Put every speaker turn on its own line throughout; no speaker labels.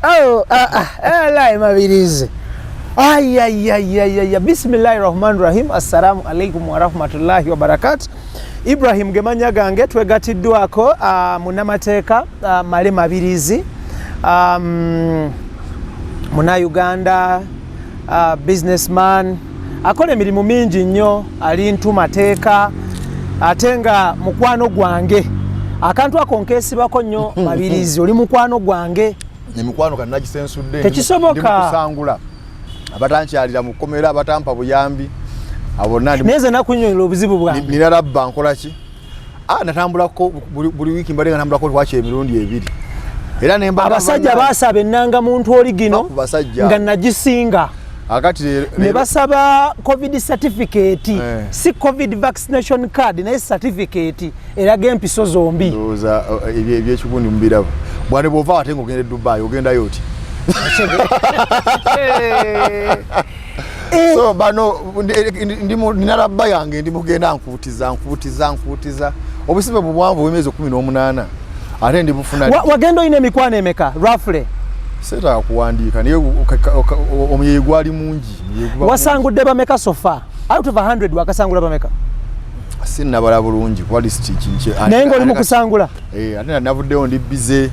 Oh, mabirizi. Bismillahirrahmanirrahim. Assalamu alaikum wa rahmatullahi wa barakatuh. Ibrahim gemanya gange twegatiddwako munamateeka male mabirizi muna Uganda businessman akola emirimu mingi nnyo ali ntumateeka atenga mukwano gwange akantu ako nkesibako nnyo mabirizi oli mukwano gwange
ni mukwano kanakisensudde
tekisoboka
kusangula abatankyalira mukomera abatampa buyambi abonna
neze nakunyonyola obuzibu bwange
nirarabba nkola ki natambulako buli wiki mbalenga ntambulako twache emirundi ebiri era nemba
abasajja basaba ennanga muntu oli gino nga nagisinga
akati
ne basaba covid certificate si covid vaccination card naye certificate eraga empiso zombi
ndoza ebyekikundi mubirabo bwane bova watenga ogenda Dubai ogenda yoti so bano ninarabba yange ndimugenda nkutiza obusibe bubwanvu bwemezi 18 ate ndibufuna
wagendo ine mikwano emeka roughly
seta kuwandika niye omuyeyi gwali mungi
wasangudde bameka sofa out of 100 wakasangula bameka
sinna bala bulungi kwa list kinche
nengo oli mukusangula
ate navuddeyo ndi bize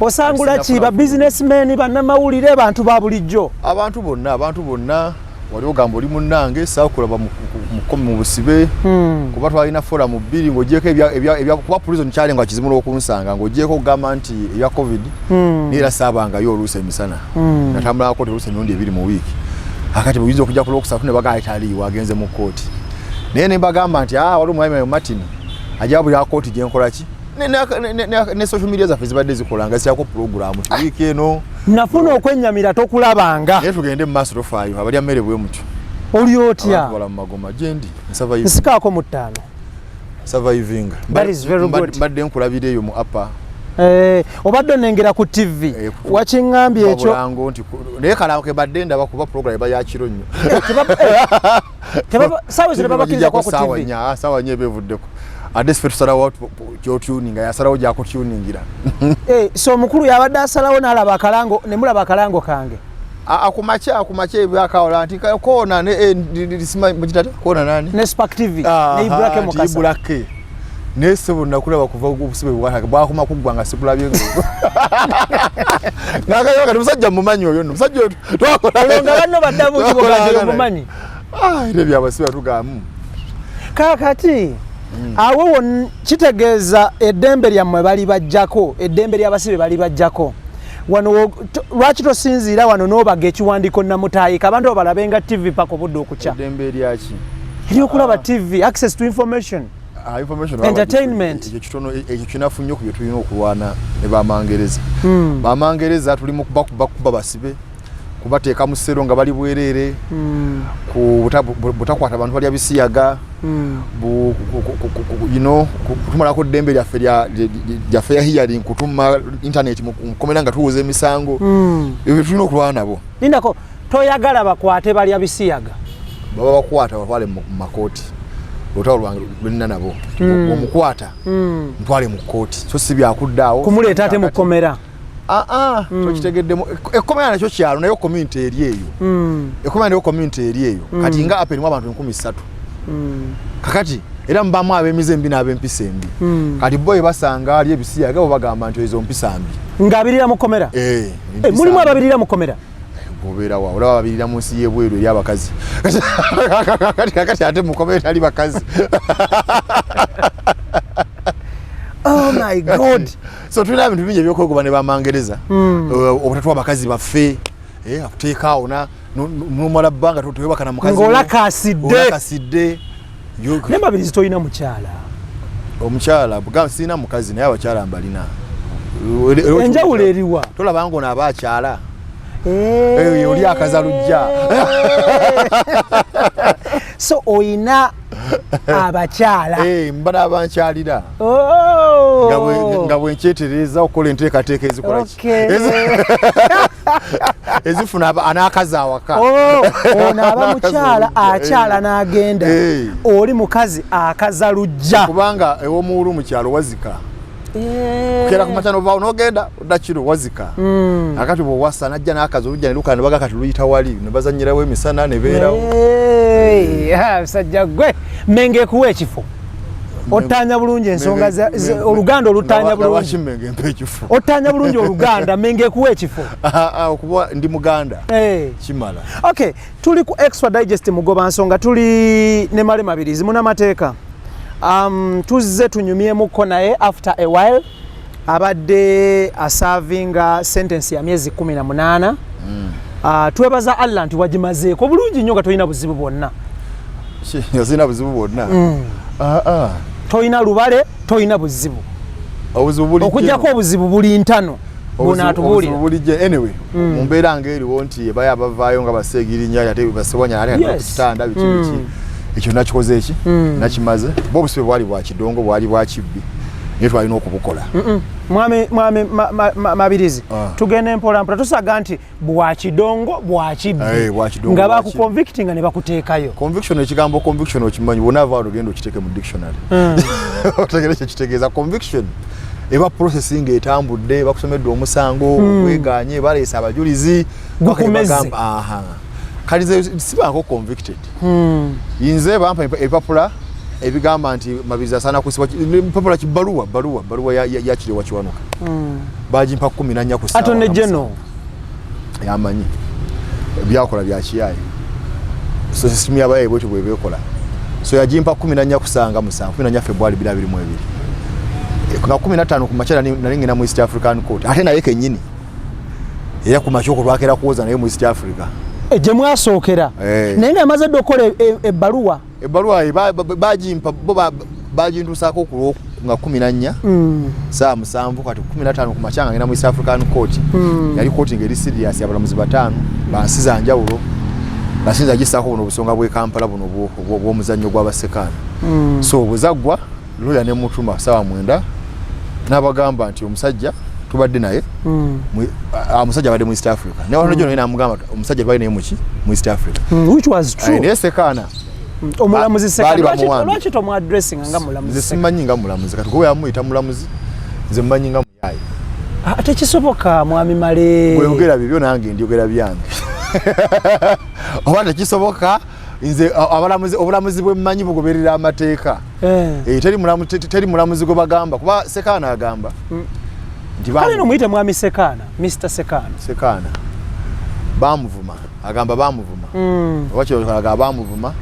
osangula ki ba businessmen bannamawulire abantu ba bulijjo
abantu bonna wali ogamba oli munnange saakulaba mu busibe kuba twalina forum bbiri ng'ogyeko ebya kuba prison challenge nga kizimula okunsanga ng'ogyeko ogamba nti ebya covid neera saabangayo oluusi emisana natambulako teruusi emirundi 2 mu wiiki akati buyinza okujja ku Lwokusatu ne bagamba taliiwo agenze mu kooti naye ne mbagamba nti wali omwami Martin ajja buli akooti gye nkola ki ne social media zaffe zibadde zikolanga siako program wiiki eno
nafuna okwennyamira tokulabanga
naye tugende mu maaso tofaayo abalya mmere bwe mutyo
oli otya
wala magoma jendi
nsikaako mu 5
surviving
that is very good
badde nkulabire eyo mu upper
obadde nengera ku TV wakingambye ekyo
babulango nti naye kala ke badde ndaba kuba program eba ya kiro nnyo
tebaba sawa zile baba kinja kwa ku TV
sawa nye bevuddeko adesfe tusalawo kyo tuning ya salawo jako tuningira
so omukulu yabadde asalawo n'alaba akalango ne mulaba akalango kange
akumache ebyakaola nti kona ne disima mujitata kona nani
ne Spark TV ne Ibrake Mukasa
Ibrake ne sebo nakulaba kuva obusibe bwaka bwakoma kugwanga sikulabye nakayoka musajja mumanyi oyo musajja
twakola nga banno badabu kibogala mumanyi
ile byabasiba tugamu
kakati awo kitegeeza eddembe lyammwe bali bajjako eddembe ly'abasibe bali bajjako wano lwaki tosinziira wano n'obaga ekiwandiiko namutaayika abantu balabenga TV paka obudde okukya
eddembe lyaki
eryokulaba TV access to information entertainment
ekitono ekyo kinafunye ku bye tulina okulwana ne bamangereza bamangereza tuli mu kuba basibe kubateeka mu ssero nga bali bwerere ku butakwata abantu bali abisiyaga kutumalako ddembe lyaffe ya hearing kutuma internet mukomera nga tuwuza emisango ebyo tulina okulwana nabo
lindako toyagala bakwate bali abisiyaga
baba bakwata batwale mu makooti olutalo lwange lwenina nabo omukwata ntwale mu kooti so si byakuddaawo
kumuleeta ate mukomera
so kitegeddemu ekomera nakyo kyalo nayo community eri eyo ekomera nayo community eri eyo kati nga aperimu abantu 13 kakati era mbamu ab'emize embi n'ab'empisa embi kati boye basanga ali ebisiyaga bo bagamba nti ezo mpisa mbi
ng'abirira mukomera mulimu ababirira mukomera
bobeera wa olaba babirira mu nsi y'ebweru eri abakazi kakati ate mukomera ali bakazi
oh my god
so tulina ebintu bingi ebyokwegobwa ne bamangereza obutatwa abakazi baffe akuteekaawo nomala bbanga towebaka na mukazi
ng'olakasidde ne mabirizi tolina mukyala
omukyala sirina mukazi naye abakyala mbalina
enjawulo eriwa
tolaba ngo naaba akyala oli akazalujja
so oyina abakyala
mba n'abankyalira nga bwenkyetereza okukola enteekateeka ezikola ezifuna anaakazi awaka
ono aba mukyala akyala n'agenda oli mukazi akazalujja
kubanga ew'omuwulu mu kyalo wazika kera ku matano vao nogenda odakiro wazika akati bo wasa najja nakazo olujja ne lukana baga kati luyita wali ne bazanyirawo emisana ne beerawo
sajja gwe menge kuwe ekifo otanya bulungi ensonga oluganda olutanya bulungi
menge mpe ekifo
otanya bulungi oluganda menge kuwe ekifo
okuba ndi muganda kimala.
Okay, tuli ku extra digest mugoba nsonga tuli ne male mabirizi muna mateeka tuzze tunyumyemuko naye after a while abadde asavinga sentence ya myezi 18 twebaza Allah nti wagimazeeko bulungi nnyo nga tolina buzibu bwonna
yazina buzibu bwonna
tolina lubale tolina buzibu okujjako obuzibu buli ntano
bonatubulira anyway mumbeera ng'eriwo nti baya bavaayo nga baseegirinya ate basewanya ate kitanda biki ekyo nakikoze eki nakimaze bo obusibe bwali bwa kidongo bwali bwa kibbi naye twalina okubukola
mwami mabirizi tugende mpola mpola tusaga nti bwa kidongo bwa kibbi nga bakuconvictinga ne bakuteekayo
conviction ekigambo conviction okimanyi bonna avaawo ogenda okiteeke mu dictionary otegere kye kitegeeza conviction eba processing etambudde bakusomedde omusango weganye baleese abajulizi
gukumeze
kalize sibanko convicted yinze bampa epapula ebigamba nti mabirizi asana kusibwa epapula kibaluwa ya kirewa kiwanuka bajimpa 14 ku sawa
atone jeno
yamanyi byakola bya kiyaye so system yabaye bwetyo bwebekola so yajimpa 14 kusanga musango 14 February 2022 kuna 15 ku machana nalingina mu East African Court ate naye kenyini era ku machoko lwakera kuoza naye mu East Africa
eje mwasookera naye nga amaze dokola ebbaluwa
bajimpa bajintusako ku nga 14 saa musanvu kati 15 ku machanga ngina mu East African Court yali court ngeri serious abalamuzi batano bansiza njawulo basinza gisako buno busonga bwe Kampala buno bwo muzannyo gw'abasekana so buzagwa lawyer ne mutuma sawa mwenda nabagamba nti omusajja tubadde naye omusajja badde mu East Africa ne wano jono ina mugamba omusajja tubadde naye mu East Africa
which was true
ne sekana
omulamuzi sekana lwaki to mu addressing nga mulamuzi
simanyi nga mulamuzi kati ko yamuyita mulamuzi nze mmanyi nga muyayi
ate kisoboka mwami male
bweyogera bibyo nange ndyogera byange obanda kisoboka nze obulamuzi bwe mmanyi bugoberera amateeka teri mulamuzi gwe bagamba kuba sekana agamba
kale no muyite mwami sekana Mr. Sekana
bamuvuma agamba bamuvuma wakyo agamba bamuvuma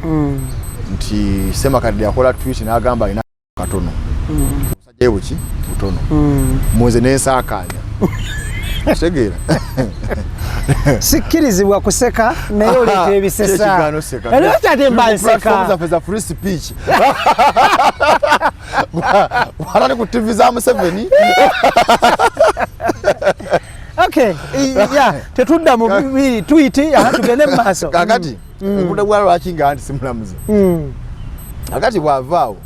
nti sema kadde yakola tweet n'agamba ina katono musajja ebuki butono muze n'ensakanya tegeera
sikirizibwa kuseka naye oleta ebisesa era tate mbanseka
za free speech wala ku TV za Museveni
okay tetudda mu bibiri tweet tugende mu maaso
kakati okuda bwalo akinga anti simulamuzi kakati bwavaawo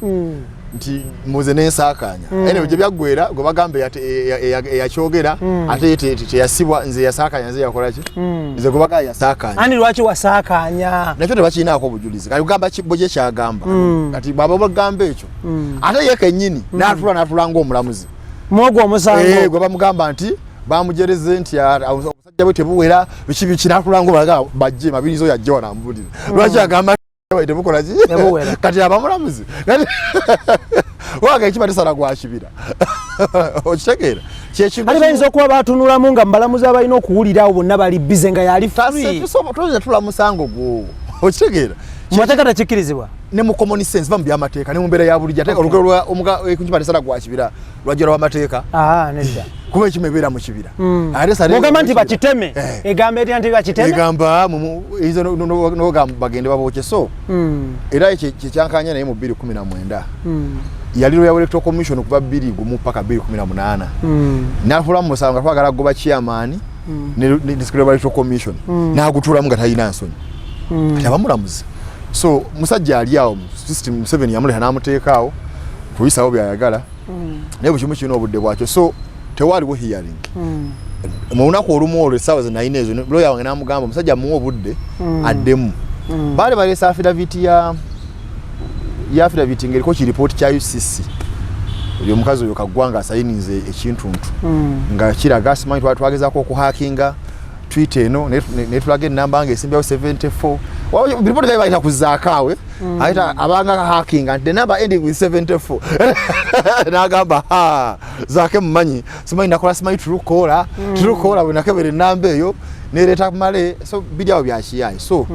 nti muze n'ensakanya ene bye byaggwera gwe bagambe yakyogera ate teyasibwa nze yasakanya nze yakola ki nze gwe bagaya yasakanya
ani lwaki wasakanya
nakyo tebakinaako obujulizi kati ugamba kibboje kyagamba kati bwaba bagamba ekyo ate ye kennyini n'atula ng'omulamuzi
mwogwo omusango
gwe bamugamba nti bamujereze nti omusajja bwe tebuwera biki n'atula ng'obalaga bajje mabirizo yajja wanambulira lwaki agamba tebukola ki kati abamulamuzi waga ekibadde sala gwakibira okitegeera
ali bayinza okuba batunulamu nga mbalamuzi abalina okuwulirawo bonna bali bize nga yali
toza tula musango gwo okitegeera
mumateeka tekikkirizibwa
ne mu common sense bamu byamateeka ne mu mbeera ya bulijjo ate olugero ekibadde sala gwakibira lwajjira w'amateeka
nedda
kuba ekimu ebeera mu kibira
mugamba nti bakiteme egamba etya nti bakiteme
egamba izo nogamba bagende babooke so era kyekyankanya naye mu 2019 yali Royal Electoral Commission kuba 20 paka 2018 n'afula mu musango nga twagala goba chairman ne Royal Electoral Commission n'agutulamu nga talina nsonyi kati abamulamuzi so musajja ali awo system 7 yamuleeta n'amuteekaawo kuyisawo byayagala naye buli kimu kirina obudde bwakyo so tewaliwo hearing mu lunaku olumu olwo essaawa ze nalina ezo lawyer wange n'amugamba omusajja amuwa obudde addemu baali baleesa affidavit ya affidavit ng'eriko ki report kya UCC uyo mukazi uyo kagwanga asayinize ekintuntu nga kiraga simanyi twagezaako okuhakinga Twitter eno ne tulaga enamba nga esimbyawo 74 billboard gayi bayita kuzaakaawe ayita abanga hacking and the number ending with 74 n'agamba zaake mumanyi simanyi nakola simanyi turukola bwe nakebera enamba eyo nereeta male so bidyawo byakiyayi so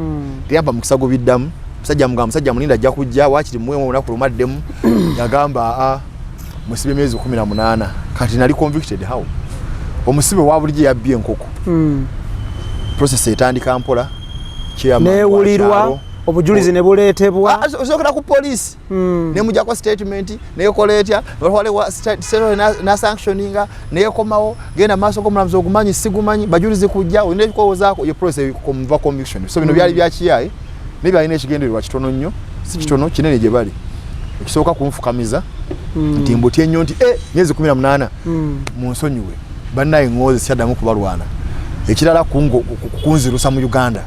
teyamba mukisago biddamu musajja mulinda ajja kujja wakiri muwemu olunaku lumaddemu yagamba musibe emyezi 18 kati nali convicted how omusibe wa bulijjo yabbye enkoko process etandika mpola
newulirwa obujulizi ne buleetebwa
osokera ku police ne mujja kwa statement ne koletya wale wa na sanctioninga ne komawo genda maso ko mulamuzi ogumanyi sigumanyi bajulizi kujja oyine kowozaako yo process komva conviction so bino byali byakiyayi ne byalina ekigendererwa kitono nnyo si kitono kinene gye bali ekisooka kumfukamiza nti mbotye nnyo nti myezi 18 munsonyiwe bannaye ngozi syaddamu kubalwana ekirala kunzirusa mu Uganda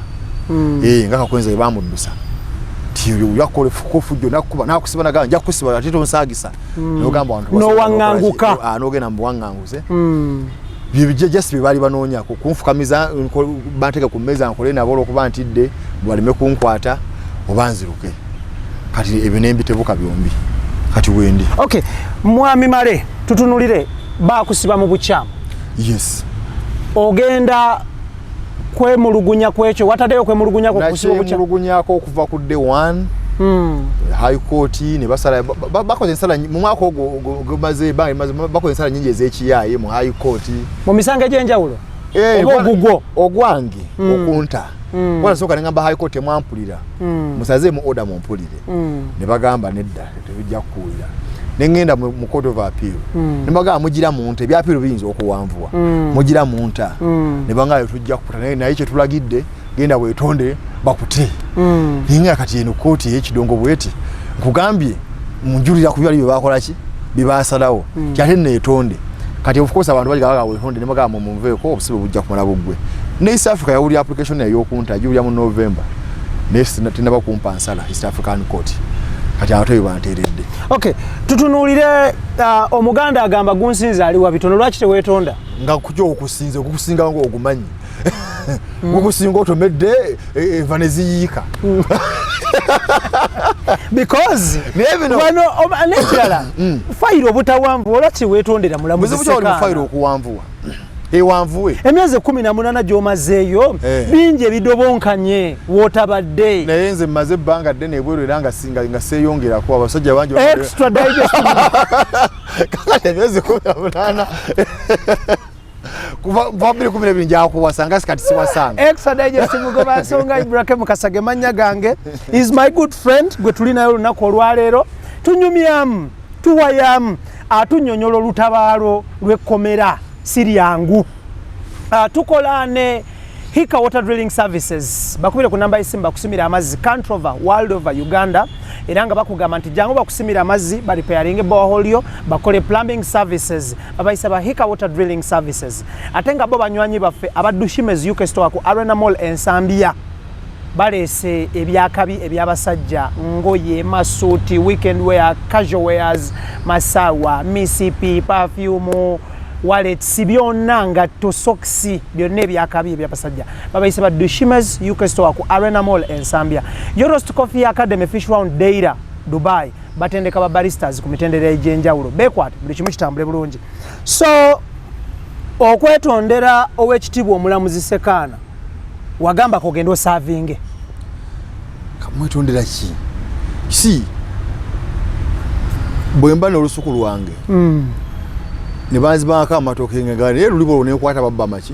nga kakwenza bamuddusa tiyo yakole fukofujjo nakuba nakusiba naga nja kusiba atito nsagisa nogamba abantu
no wanganguka
nogena mbuwanganguze bibije just bibali banoonya kunfukamiza banteka ku meza nkole nabolo okuba ntidde balime kunkwata obanziruke kati ebinembi tebuka byombi kati wendi
okay mwami male tutunulire bakusiba mu buchamu
yes
ogenda kwemulugunya kwekyo watadeyo kwemulugunya ko kusiba bucha
kwemulugunya ko okuva ku day 1 high court ne basala bakoze nsala mu mwaka ogumaze bakoze nsala nyingi ezekiyaye mu high court
mu misango gyenjawulo
ogwange okunta wala soka ngamba high court mwampulira musaze mu order mumpulire ne bagamba nedda tebijja kukulira nengenda mu court of appeal nibaga mugira muntu ebyapiro biyinza okuwanvuwa mugira muntu ne banga tujja kuputana naye kye tulagidde genda wetonde bakute ninga kati eno court y'ekidongo bweti nkugambye munjulira ku byali bakola ki bibasalawo kyate netonde kati of course abantu baga wetonde nibaga mu mveeko obusibe bujja kumala bugwe ne East Africa yawuli application yayo kunta juli mu November next tinaba kumpa nsala East African Court kati atoyi banteredde
okay tutunulire omuganda agamba gunsinza ali wa bitono lwaki tewetonda
nga kujja okusinga ngo ogumanyi okusinga otomedde vaneziyika
because wano nekirala fayiro obutawanvu olwaki wetondera mulamuzi
sekana fayiro okuwanvuwa ewanvuwe
emyezi 18 gyomazeeyo bingi ebidobonkanye wotabadde
naye nze mmaze ebbanga ddene ebweru era nga nga seeyongerako abasajja bangi
extra digest
kakati emyezi 18 kuva 2012 njakuwasanga sikati siwasanga
extra digest mugoba nsonga Ibrahim Kasage manya gange is my good friend gwe tuli nayo lunaku olwaleero tunyumyamu tuwayamu atunyonyola olutabaalo lw'ekkomera siriyangu tukola ne Hika Water Drilling Services bakubire ku namba isimba kusimira amazzi country over world over Uganda eranga bakugamba nti jangu bakusimira amazzi ba repairing borehole bakole plumbing services abayisa ba Hika Water Drilling Services atenga bo banywanyi baffe abadushimez UK store ku Arena Mall ensambia balese ebyakabi ebyabasajja ngoye masuti weekend wear casual wears masawa misipi perfume wallet sibyonna ngatto soksi byonna ebyakabi ebyabasajja babayise ba Dushimez UK store ku Arena Mall ensambia Eurost Coffee Academy Fish Round Deira Dubai batendeka ba baristas ku mitendera egy'enjawulo bekwate buli kimu kitambule bulungi so okwetondera ow'ekitibwa omulamuzi Sekana wagamba kogendo savinge
kamwetondera ki si bwemba n'olusuku lwange ne bazibaka amatoke ngane lulibo ne kwata babba machi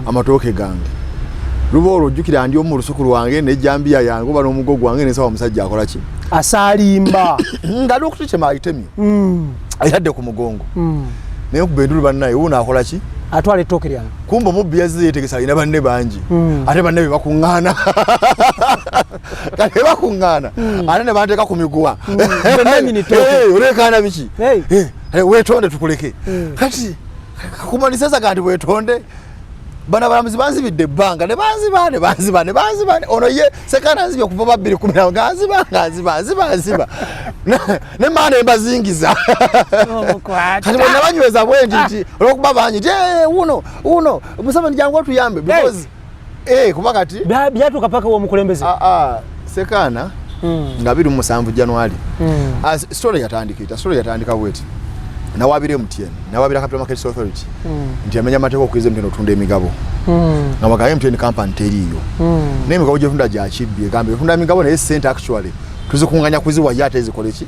amatoke gange lubo jukira ndi omu lusuku lwange ne jambia yange oba n'omugogo wange ne sawa musajja akola ki
asalimba
ngalo kutuche maitemi ayadde ku mugongo ne kubendulu bannaye una akola ki
atwale toke lyange
kumba mubbi yaziyetegesa ina banne banji ate banne bakungana kale bakungana ate ne bandeka ku miguwa olekana biki wetonde tukuleke kati kumanisa saka ndi wetonde bana balamuzi banzibidde bbanga ne banzibane ono ye Sekana nzibye kuva ba 2010 ganziba ne maana embazingiza kati bonna banyweza bwendi nti olwokuba banyi uno Museveni jangu tuyambe because kuba kati
byatuka paka wo mukulembeze
Sekana nga 27 January story yatandika bweti nawabire MTN nawabira Capital Markets Authority nti amenya mateko okuize mtendo tunda emigabo nga bagaye MTN company teriyo n'emigabo gye tunda gya kibye gambe tunda emigabo ne center actually tuzikunganya kuziwa yate ezikoleki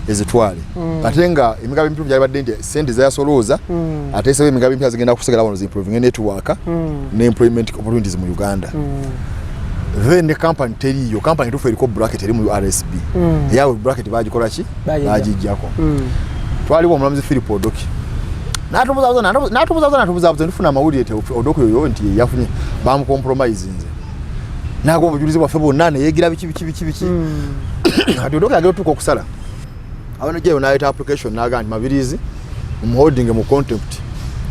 ezitwale katenga emigabo empya byali badde nti sente za yasolooza ate sewe emigabo empya zigenda kusegera wano improving network ne employment opportunities mu Uganda then the company teriyo company tufe eriko bracket eri mu RSB yawe bracket bagikola ki bagijjako twaliwo omulamuzi Philip Odoki natubuza nfuna amawulire te Odoki yoyo nti yafunye bamu compromise nze nago obujulizi bwaffe bonna ne yegira biki ati Odoki agera tuko okusala abana jeyo naayita application naga nti Mabirizi holding mu contempt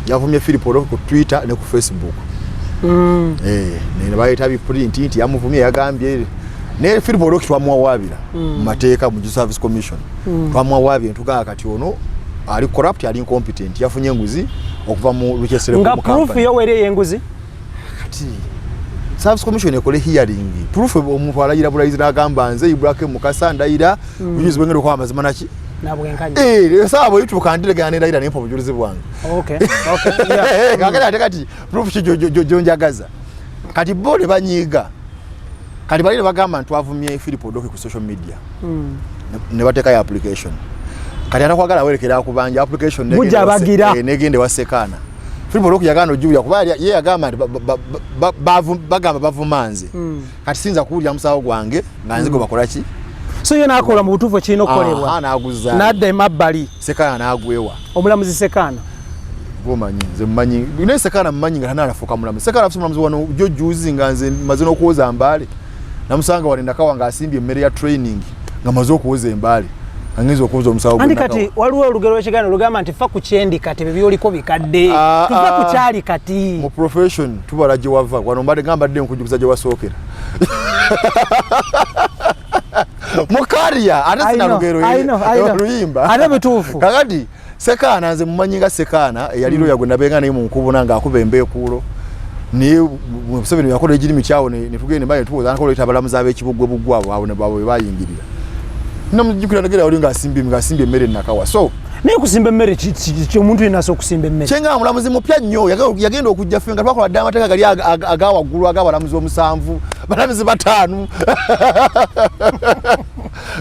yavumye Philip Odoki ku Twitter ne ku Facebook ne bayita biprint nti yamuvumye yagambye ne Philip Odoki twamuwabira mateeka mu Service Commission twamuwabira ntugaa kati ono ali corrupt ali incompetent yafunye enguzi okuva mu Luchesere
nga proof yo were yenguzi
kati Service Commission ekole hearing proof omuntu alayira bulayizi nagamba nze Ibrahim Mukasa ndayira bujulizi bwengero kwa mazima naki nabwenkanye sabo yituka ndiregana ndayira nempo bujulizi bwange
okay yeah
kati proof jonjagaza kati bole banyiga kati balire bagamba ntwavumye Philip Odoki ku social media ne bateka ya application kati anakwagala werekera kubanja application negende wa Sekana Philip Odoki yagano juya kuba ye yagamba bagamba bavumanze kati sinza kuulya musawo gwange nganze go bakola ki
so yena akola mu butufu kino kolebwa
anaguza
nadde emabbali
Sekana nagwewa
omulamuzi Sekana
gomanyi nze mmanyi ne Sekana mmanyi nga nanafuka mulamuzi Sekana afuse mulamuzi wano jojuzi nganze mazino okuwoza mbale namusanga walenda kawanga asimbye emmere ya training nga mazo okuwoza embale angizo okuwoza omusawo
gwe kati waliwo olugero lw'ekiganiro lugamba nti fa ku kyendi kati byoliko bikadde tuva ku kyali kati
mu profession tubala gye wava wano mbadde gamba dde nkujukiza gye wasookera mukaria ate sina lugero
oluyimba ate bituufu
kakati Sekana nze mumanyi nga Sekana eyaliro yagwe nabenga naye mu nkubuna nga akuba embeekuulo ni Museveni yakola ejirimi kyawo ne tugende mbaye tuwoza nakola itabalamuza ab'ekibugwe bugwabo abo ne babo bayingirira namujukira ndagera oli nga asimbi emmere nakawa so
ne kusimba emmere omuntu inaso kusimba emmere
kyenga mulamuzi mupya nnyo yagenda okujja fenga twakola dda amateeka gali agawaggulu agabalamuzi omusanvu balamuzi bataanu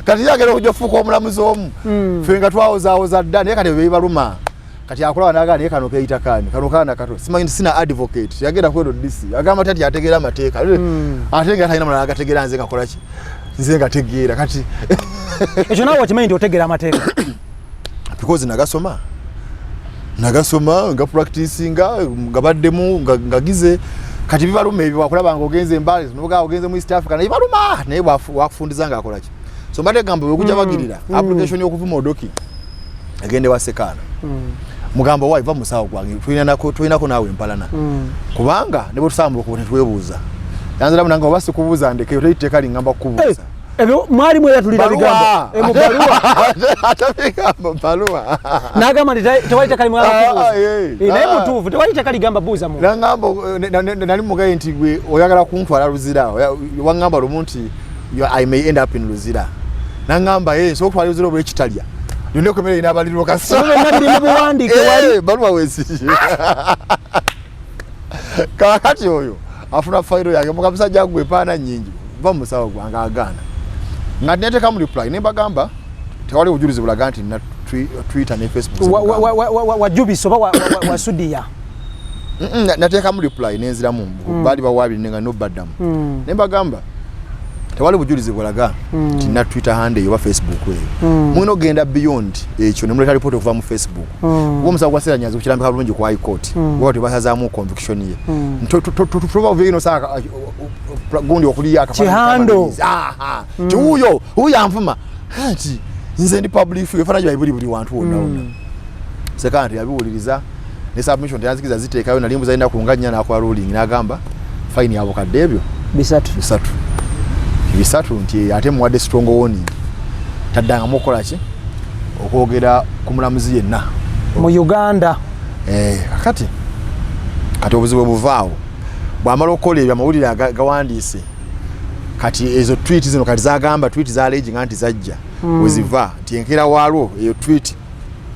kati yagenda okujja fuuka omulamuzi omu fenga twawozaawoza dda naye kati bebaluma kati akola naga naye kano kayita kano kana kato simanyi sina advocate yagenda kwedo DC agamba tati ategeera amateeka ategeera talina mulala agategeera nze ngakola ki nze ngategeera kati
ekyo nawe wakimanyi nti otegeera amateeka
because nagasoma nga practicinga nga baddemu ngagize kati bibaluma ebyo wakulaba nga ogenze embali nobuga ogenze mu East Africa naye baluma naye wakufundiza nga akola ki so mbadde gamba wekujja bagirira application y'okuvuma Odoki agende wa Sekana mugamba waiva musawo gwange tulinako naawe empalana kubanga ne bwe tusamba okuba netwebuuza yanziramu nange obasi kubuuza ndeke oteyiteeka lingamba kukubuuza
ebyo mwali mwe yatulira bigambo mu baluwa
atabigambo baluwa
nagamba nti tewali takali mwala kubuuza naye mutuufu tewali takali gamba buuza mu
nangamba nali mugaye nti gwe oyagala kuntwala Luzira wangamba lumu nti I may end up in Luzira nangamba so okutwala Luzira obwe kitalya yone komere ina baliro kasa
nabiri mu buwandike wali
baluwa wesi kakati oyo afuna fairo yake mukabisa jagwe pana nyingi va musawo gwanga agana ngadete kam reply ne bagamba tewali ujulizi bulaga nti na Twitter ne Facebook
wajubiso wa Sudia
nateka mu reply nenzira mu bali bawabi nenga no badamu ne bagamba tewali bujulizi bulaga nti na Twitter handle yo wa Facebook we muno genda beyond ekyo ne muleta report okuva mu Facebook wo musawo kwasera nyazo kukirambika bulungi ku high court wote basazamu conviction ye tutuproba vino saka gundi okuliya
akafanya
tuyo anvuma ati nze ndi public figure fana jwa ibuli wantu wonna Sekana yabiwuliriza ne submission yanzikiza ziteekayo nalimbu zaina kunganya na kwa ruling n'agamba fine yabo kadde ebyo bisatu nti ate muwadde strong warning taddanga mukola ki okwogera ku mulamuzi yenna
mu Uganda
kati obuzibu buvaawo bw'amala okukola ebyo amawulire gawandiise kati ezo tweet zino kati zagamba tweet za alleging anti zajja weziva nti enkera waalwo eyo tweet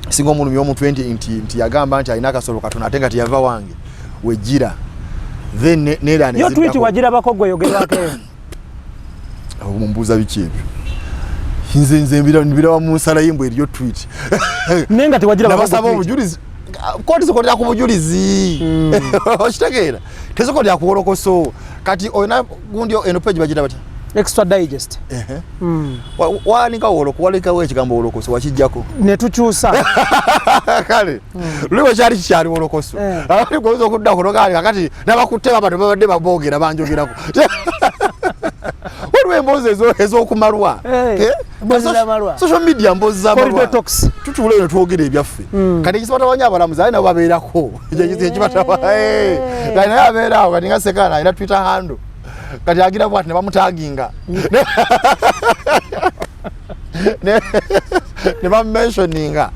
singa omuntu y'omu 20 nti yagamba nti alina akasolo katono ate nga tiyava wange wejjira then nera
yo tweet wagira bakogwe yogerwako
mumbuza biki ebyo nze mbira wa musala yimbo eriyo tweet
nenga tiwagira
bakogwe obujulizi koti zikolera ku bujulizi okitegeera tezikolera ku WOLOKOSO kati oyina gundi eno page bagira bati
extra digest
wanika walekawo ekigambo WOLOKOSO wakijjako
ne tukyusa
kale luliwo kyali kikyali WOLOKOSO ali kuweza okudda kunogali kakati n'abakutteba abantu babadde baboogera banjogerako waliwo emboozi ez'okumalwa social media mboozi z'amalwa tutuule ne twogera ebyaffe kati ekibatabanya abalamuzi ali nabo babeerako naye abeerawo kati nga Sekana alina Twitter handle kati agira bwati ne bamutaginga ne bamumentioninga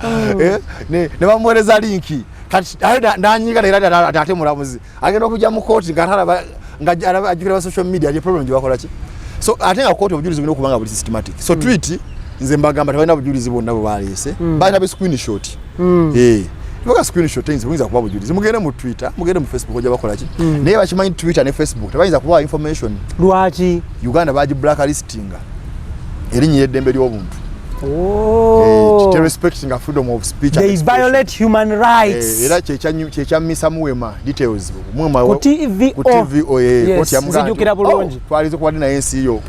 ne bamuweereza linki kati nanyiga era ate mulamuzi agenda okujja mu kooti nga ajukira social media ali problem gyebakola ki so ate nga kooti obujulizi bulina okubanga buli systematic so tweet nze mbagamba tebalina bujulizi bonna bwe baleese balina be screenshot Boka screenshot nze muyinza kuba bujulizi mugende mu Twitter mugende mu Facebook ojja bakola ki naye bakimanyi Twitter ne Facebook tebayinza kuba information
lwaki
Uganda baji blacklistinga erinnya eddembe ly'obuntu respecting a freedom of speech
they violate human rights
era kyekya misa muwema details muwema
ku TV
koti ya muganda
zijukira bulungi
twalizo kuwadi na ensi yo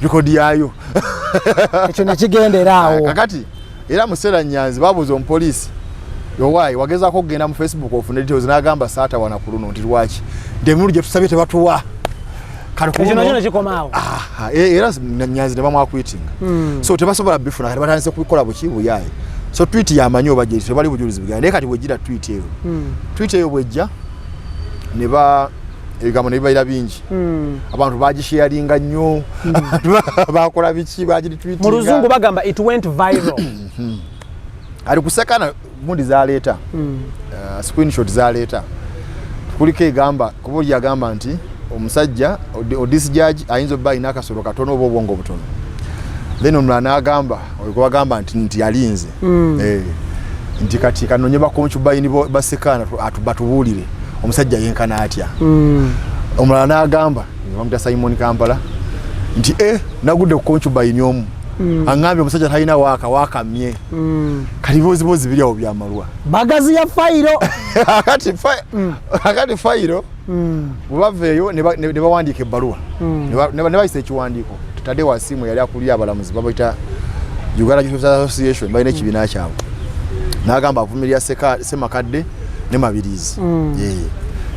record yayo
ekyo nekigenderawo
kakati era musera nyanzi babuza omupolisi yowayi wagezaako okugenda mu Facebook ofune details n'agamba saata wana kuluno nti lwaki ndemulu gye tusabye tebatuwa
ekyo kikomaawo
era nyanzi ne bamwakwitinga so tebasobola bifuna kati batandise kubikola buyayi so tweet yamanyi oba gye tebali bujulizi buganda naye kati bwejjira tweet eyo bwejja ebigambo ne bibaira bingi abantu bagisharinga nnyo bakola biki bagitweetinga
mu luzungu bagamba it went viral
ali kusekana gundi zaleeta screenshot zaleeta kuliko egamba kubo yagamba nti omusajja odisi judge ayinza obba ina akasolo katono oba obwongo butono then omulana agamba oyigwagamba nti yalinze nti kati kanonye bakonchu bayini basekana atubatubuulire omusajja yenkana atya omulana agamba bamuta Simon Kampala nti nagudde kukonchu bayini omu angambye omusajja talina wakamye kati bozibozi biri awo byamalwa
bagazi ya fairo
akati fairo bubaveeyo ne bawandiika ebbaluwa ne bayisa ekiwandiiko tutadde wa simu yali akulira abalamuzi babayita Uganda Youth Association balina ekibiina kyabwe n'agamba avumirira Semakadde ne Mabirizi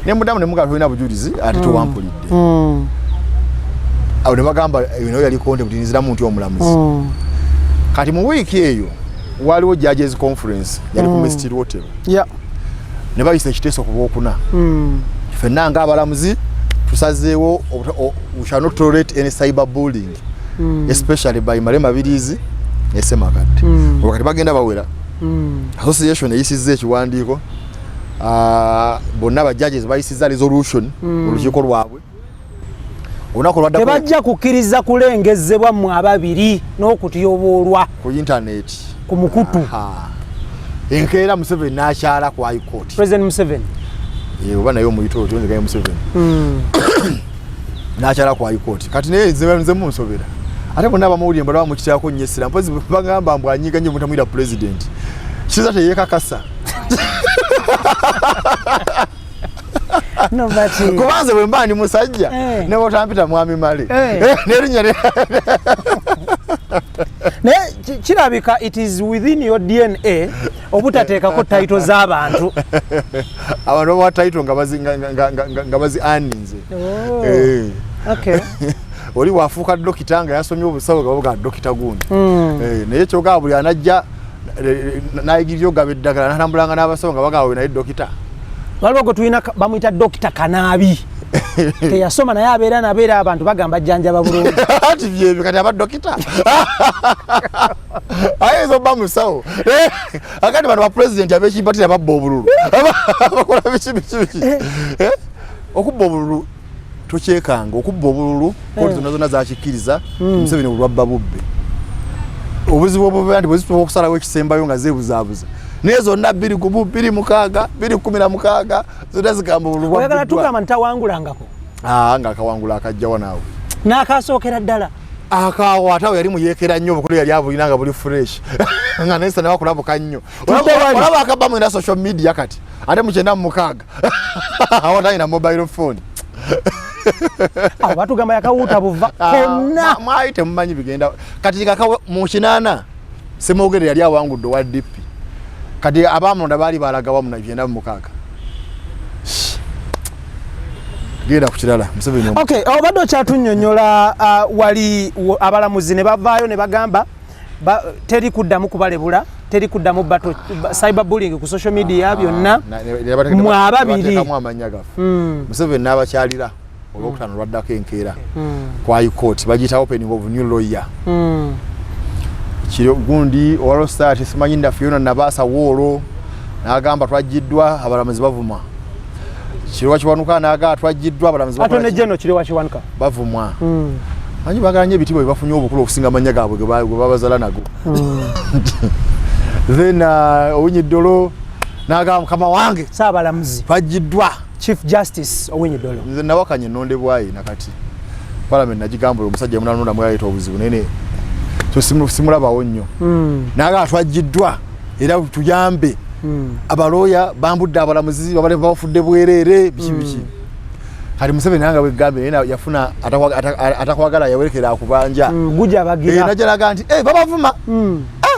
ne mudamu ne mugalo olina bujulizi ate tuwampulidde awo ne bagamba eyo yali content nzira muntu omulamuzi kati mu wiiki eyo waliwo judges conference yali ku Mestil Hotel ne bayisa ekiteeso ku Lwokuna ffenna nga abalamuzi tusazeewo we shall not tolerate any cyber bullying especially by Mabirizi ne Semakadde wakati bagenda bawera association eyisizza ekiwandiiko bonna ba judges bayisizza resolution olukiiko lwabwe
tebajja kukkiriza kulengezebwa mu ababiri n'okutyoboolwa
ku internet
ku mukutu
enkeera Museveni n'akyala ku High Court
President Museveni
oba naye omuyito otyonzegayo Museveni n'akyala ku High Court kati naye nze munsobera ate bonna abamawulire mbala bamukityako nnyo essira mpozi bagamba mbu anyiga nnyo mutamwira president kiza teyeekakasa kubanze bwe mba ndi musajja ne botampita mwami male nerinnya
naye kirabika it is within your DNA obutateekako title z'abantu
abantu bawa title nga bazi aninze oli wafuuka dokita nga yasomye obusawo nga boga dokita gundi naye kyogaba buli anajja nayigiryo gabeddagala natambulanga n'abasonga bagawe naye dokita
waliwo tuyina bamuyita dokita Kanaabi teyasoma naye abeera abantu bagamba jjanjaba bulungi
ati byebyo kati aba dokita ayezo bamusawo akati bano ba president abekimpatira babba obululu abakola biki okubba obululu tokyekanga okubba obululu koti zonna zakikkiriza Museveni olwabba bubbe obuzibu obuva nti bwezituuka okusalawo ekisembayo nga zeebuzaabuza naye zonna 216 216 zonna zigamba obululu
oyagala tugamba nti tawangulangako
nga akawangula akajjawa naawe
n'akasookera ddala
akawo atawe yali muyeekera nnyo obukulu yali abulina nga buli fresh nga naye sana bakulabuka nnyo olaba akabba mwina social media kati ate mu 96 awo talina mobile phone
batugamba yakawuuta buva konna
mwali temumanyi bigenda kati kakawe mu 8 Semogere yali awangudde wa DP kati abamulonda baali balaga wamu na 96 genda ku kirala Museveni
okay obadde okyatunnyonnyola wali abalamuzi ne bavaayo ne bagamba teri kuddamu kubalebula teri kuddamu cyberbullying ku social media byonna mwababiri Museveni n'abakyalira olwokutano lwaddako enkeera kwa court bagiyita opening of new lawyer kiro gundi owalo start simanyi nda Fiona Nabasa Wolo n'agamba twajiddwa abalamuzi bavuma kiro kiwanuka n'aga twajiddwa abalamuzi bavuma atone jeno kiro kiwanuka
bavumwa anyi baganye bitibwe bibafunye obukulu okusinga amanya gaabwe ge babazala nago then Owinyiddolo n'agamba kama wange
saabalamuzi
twajiddwa
Chief Justice Owinyiddolo
nze nawakanye nonde bwayi nakati parliament najigambula omusajja munanonda mwayita obuzibu nene so simulabawo nnyo naga twajiddwa era tuyambe abaloya bambudde abalamuzi babale bafudde bwerere biki kali Museveni nanga wegambe yena yafuna atakwagala yawerekera akubanja
guja bagira
najalaga nti babavuma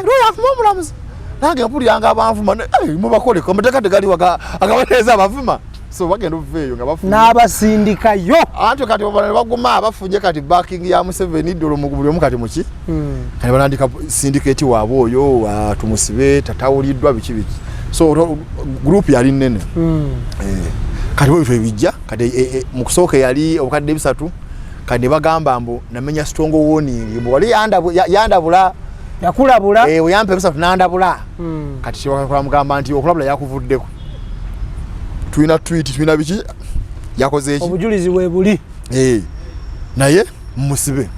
loya afuma omulamuzi nange mpuliranga abanvuma mubakole komutekate gali akabateeza abavuma so bagenda oveeyo nga bafuna
n'abasindikayo
anti kati baguma abafunye kati backing ya Museveni dolo mu buli omu kati muki kati banandika syndicate waabo oyo tumusibe tatawuliddwa biki so group yali nene kati bwe bijja kati mu kusooka yali obukadde bisatu kati bagamba mbu namenya strong warning mbu wali yandabula
yakulabula
oyampe bisatu nandabula kati kibakola mugamba nti okulabula yakuvuddeko tuina tweet tuina biki yakoze eki
obujulizi bwe buli
naye musibe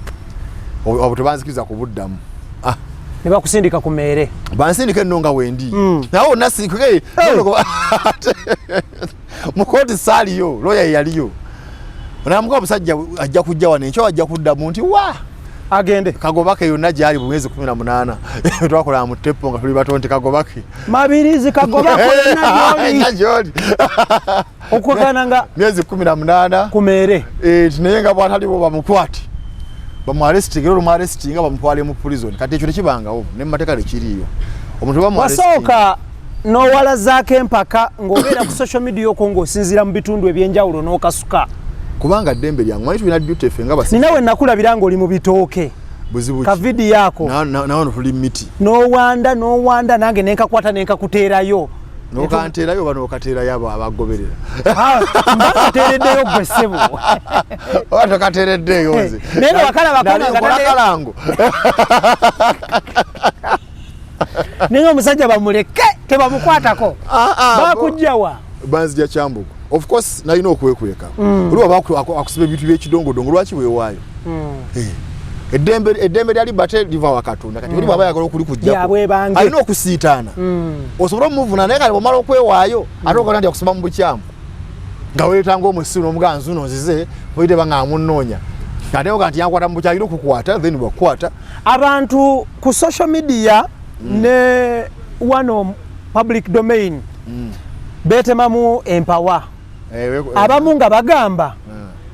obutebanzikiza kubuddamu
ne bakusindika ku meere
bansindika ennonga wendi nawo nasindike mu kooti saaliyo lawyer yaliyo namuga omusajja ajja kujja wano ekyo ajja kuddamu nti wa
agende
kagobake yonna gyali mu mwezi 18 twakola mu tepo nga tuli bato nti kagobake
mabirizi kagobako yonna gyoli okugana nga
myezi 18
ku meere
naye nga bwataliwo bamukwati bamuarresting era bamuarresting nga bamutwale mu prison kati ekyo tekibangawo ne mu mateeka tekiriyo omuntu bamuarresting
wasooka n'owalazaako empaka ng'obeera ku social media okwo ng'osinziira mu bitundu ebyenjawulo n'okasuka
kubanga ddembe lyange manyi tulina duty ffe nga basi
ninawe nakulabira ng'oli mu bitooke
buzibu
ka video yako
nawo tuli miti
n'owanda nange nenkakwata nenkakuteerayo
nokanteerayo bano okateerayo abo abagoberera
mbakateereddeyo gwe ssebo
oba tokateereddeyo nze
naye wakalabakalango naye omusajja bamuleke tebamukwatako bakujjawa
banzija Kyambogo of course nalina okwekweka olwo akusiba ebintu by'ekidongodongo lwaki weewaayo eddembe lyali bate liva wa Katonda kati oli bwaba yagala okuli kujjako alina okusiitaana osobola omuvuna naye kati bwomala okwewaayo ate okola nti akusoma mu bukyamu nga weetanga omusiru n'omuganzi uno nzize oyite banga amunnoonya ate oga nti yankwata mu bukyamu alina okukukwata then bwakukwata
abantu ku social media ne wano public domain betemamu empawa abamu nga bagamba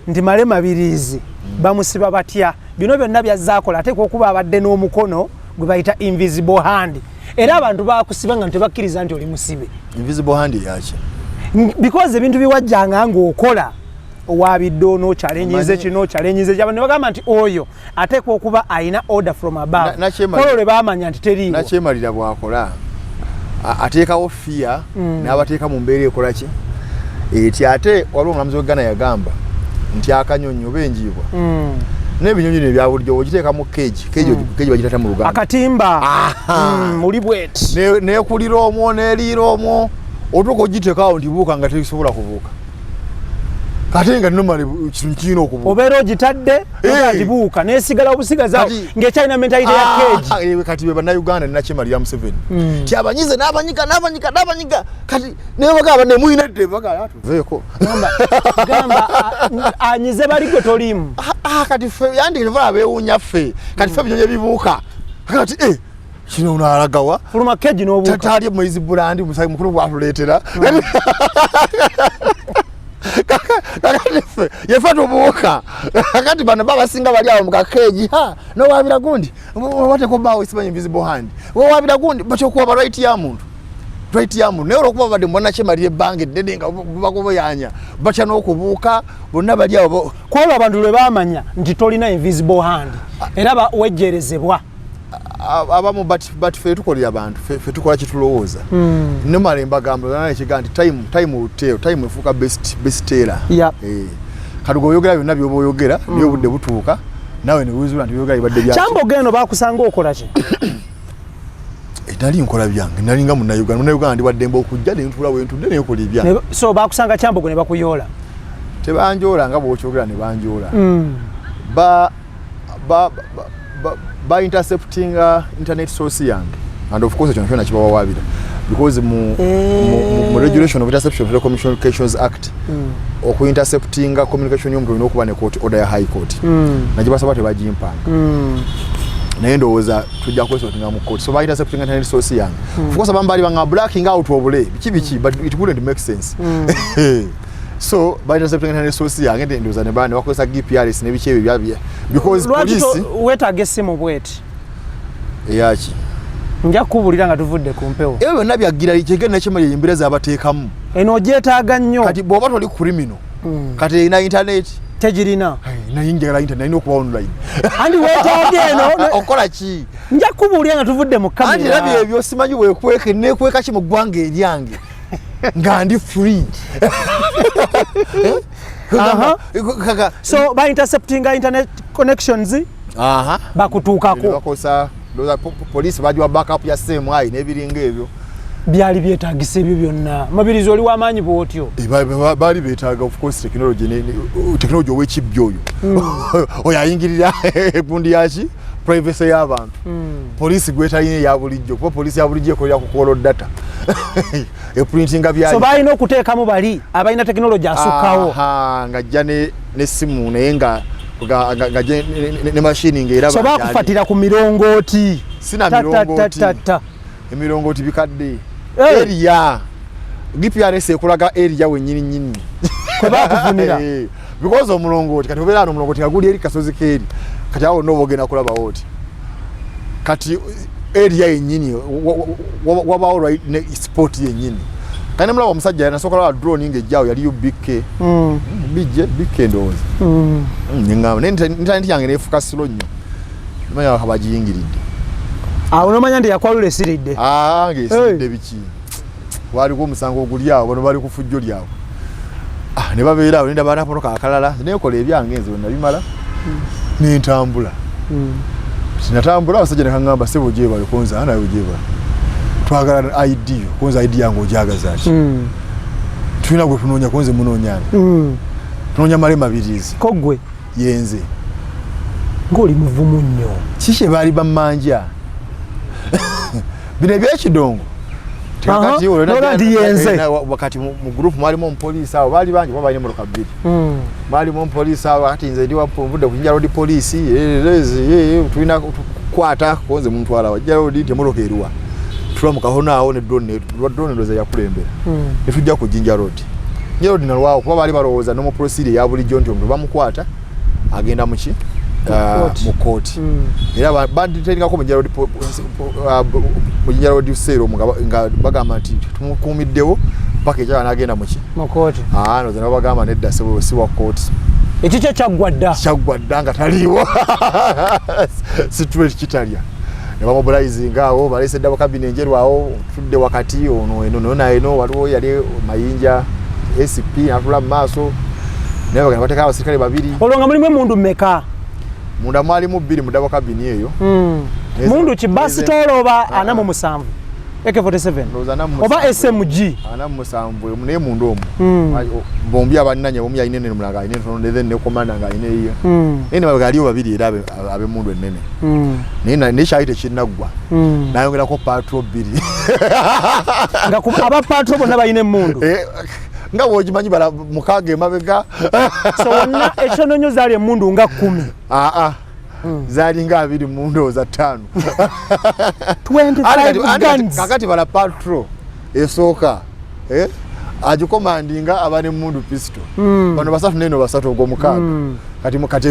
nti Male Mabirizi bamusiba batya bino byonna byazaakola ate okuba abadde n'omukono gwe bayita invisible hand era abantu bakusiba nga tebakkiriza nti oli musibe
invisible hand yaki
because ebintu biwajjanga ng'okola owabidde no challenge kino challenge kyaba ne bagamba nti oyo ateekwa okuba ayina order from above kolo le baamanya nti teriiwo
nakyemalira bwakola ateekawo fear n'abateeka mu mbeera ekola ki eti ate waliwo omulamuzi w'eggana yagamba nti akanyonyo benjiibwa n'ebinyonyi bino ebya bulijjo ogiteeka mu keegi bagitata mu Luganda
akatimba muli bweti
neekulira omwo neeriira omwo otuuka ogiteekawo nti buuka nga tekisobola kubuuka kate nga normally kintu kirina okubuuka
obeera ogitadde ogagibuuka neesigala obusigazaawo ng'ekyalina mentality ya keegi
kati be bannayuganda ninakyemalira Museveni ti abanyize n'abanyiga kati naye bagamba nemuyinadde bagala tuveeko
gamba anyize baligwe tolimu
kati ffe yandiva abeewuunya ffe kati ffe binyonyi ebibuuka kati kino unaalagawa
fuluma keegi n'obuuka
tataalye mwezi bulandi musayi mukulu bwatuleetera kakati ffe yefe tubuuka kakati bano babasinga bali awo mukakeegi nowabira gundi watekobawo isimanyi invisible hand wowabira gundi bakyokuwaba right ya muntu naye olwokuba badde mbona kyemalira ebbanga eddene nga bakubayanya batya n'okubuuka bonna bali awo
kwolwo abantu lwe baamanya nti tolina invisible hand era wejjerezebwa
abamu but ffe tukolera abantu ffe tukola kitulowooza nomala embagamba ekigaa nti time efuuka best teller kati gweoyogera byonna byoba oyogera naye obudde butuuka naawe newizuula nti byogera bibadde bya
kyamboga eno bakusanga okola ki
nali nkola byange nalinga munnayuganda ndi waddemba okujja nentula wentudde nekola ebyange
so bakusanga kyambogo ne bakuyoola
tebanjoola nga bwokyogera ne banjoola by intercepting internet source yange and of course ekyo nakibawawaabira because mu regulation of interception of telecommunications act oku-interceptinga communication y'omuntu olina okuba ne court order ya high court nagibasaba tebagimpanga naye ndowooza tujja kwesotinga mu court so by intercepting internet source yange of course abamu baali banga blacking out obule biki but it wouldn't make sense so by intercepting internet source yange ndowooza ne bane bakozesa GPRS n'ebiki ebyo byabye because police
weetaaga essimu bweti
eyaki
nja kukubulira nga tuvudde ku mpewo
ebyo byonna byagira kyegenda nekyemalira embeera z'abateekamu
eno ogyetaaga nnyo
kati bw'oba toli criminal kati erina internet
tegirina
naye njagala internet nalina okuba online
andi weetaaga eno
okola ki
nja kukubulira nga tuvudde mu kamera
andi nabyo ebyo simanyi weekweke neekweka ki mu ggwanga eryange nga ndi free
so by intercepting internet connections bakutuukako
bakosa police bajiwa backup ya CMI n'ebiringa ebyo
byali byetaagisa ebyo byonna mabirizi oli w'amaanyi bw'otyo
baali beetaaga of course technology ow'ekibbi oyo oyo ayingirira egundi yaki privacy y'abantu police gwetalina eya bulijjo kuba police ya bulijjo ekolera ku call data eprintinga byali
so balina okuteekamu bali abalina technology asukkawo
ng'ajja n'essimu naye nga ne machine ng'era
so bakufatira ku mirongooti
sina mirongooti emirongooti bikadde area GPRS ekulaga area wennyini
kwe bakufunira
because omulongooti kati obeera omulongooti nga guli eri kasozi keeri kati awo nooba ogenda kulaba wooti kati area yennyini wabaawo ne sport yennyini kati nemulaba omusajja yanasooka laba drone ng'ejjaawo yali UBK BK ndowooza neŋŋamba naye internet yange neefuka silo nnyo manya bagiyingiridde
awo nomanya nti yakwalula esiridde
ng'esiridde biki waliko omusango oguli awo bano bali ku fujjo lyawo ne babeera awo nendaba naponoka akalala neekola ebyange nze bwe nabimala nentambula sinatambula abasajja nekaŋŋamba sebo gyebale konza nawe gyebale twagala ID yo konza ID yange ogyagaza ki tulina gwe tunoonya konze munoonyana tunoonya male mabirizi
kogwe
yenze
ng'oli muvumu nnyo
kiki baali bammanja bino ebyekidongo wakati mu group mwalimu omupoliisi awo baali bangi kuba balina emmotoka bbiri baalimu omupoliisi awo kati nze ndi wavudde ku Jinja Road poliisi tulina kukwata konze muntwala wa Jinja Road nti emmotoka eriwa tulamukaho awo ne drone ndoza yakulembera ne tujja ku Jinja Road nalwawo kuba baali balowooza n'omuprosidi eya bulijjo nti omuntu bamukwata agenda muki mu kooti era banditendingako mu Jinja Road seero nga bagamba nti tumukuumiddewo paka ekyala n'agenda muki
mu kooti
noze nabo bagamba nedda si wa kooti
ekikyo
kyaggwadda nga taliiwo straight kitalya ne bamobulayizinga awo baleese eddabo kabini enjeru awo tudde wakati ono naeno waliwo yali mayinja ACP natula mu maaso naye bagenda bateeka abasirikale babiri
olwo nga mulimu emundu mmeka
munda mwalimu bbiri mu ddabo kabini eyo
mundu kibasitoola oba 47 AK47 oba SMG
47 naye mundu omwo bombi abananya bombi ayine nene mulaga ayine tono ne komanda nga ayine iyo nene bagaliyo babiri era abe mundu ennene nene ne shaite kinaggwa nayongera ko patrol biri
nga aba patrol bonna bayine mundu
nga wojimanyi bala mukage mabega
so wonna ekiononyo zali mundu nga 10
zali nga 2 mundu za 5
25 guns
kakati bala patrol esoka ajikomandinga abane mundu pistol bano basatu neno basatu ogwo mukaga kati mukate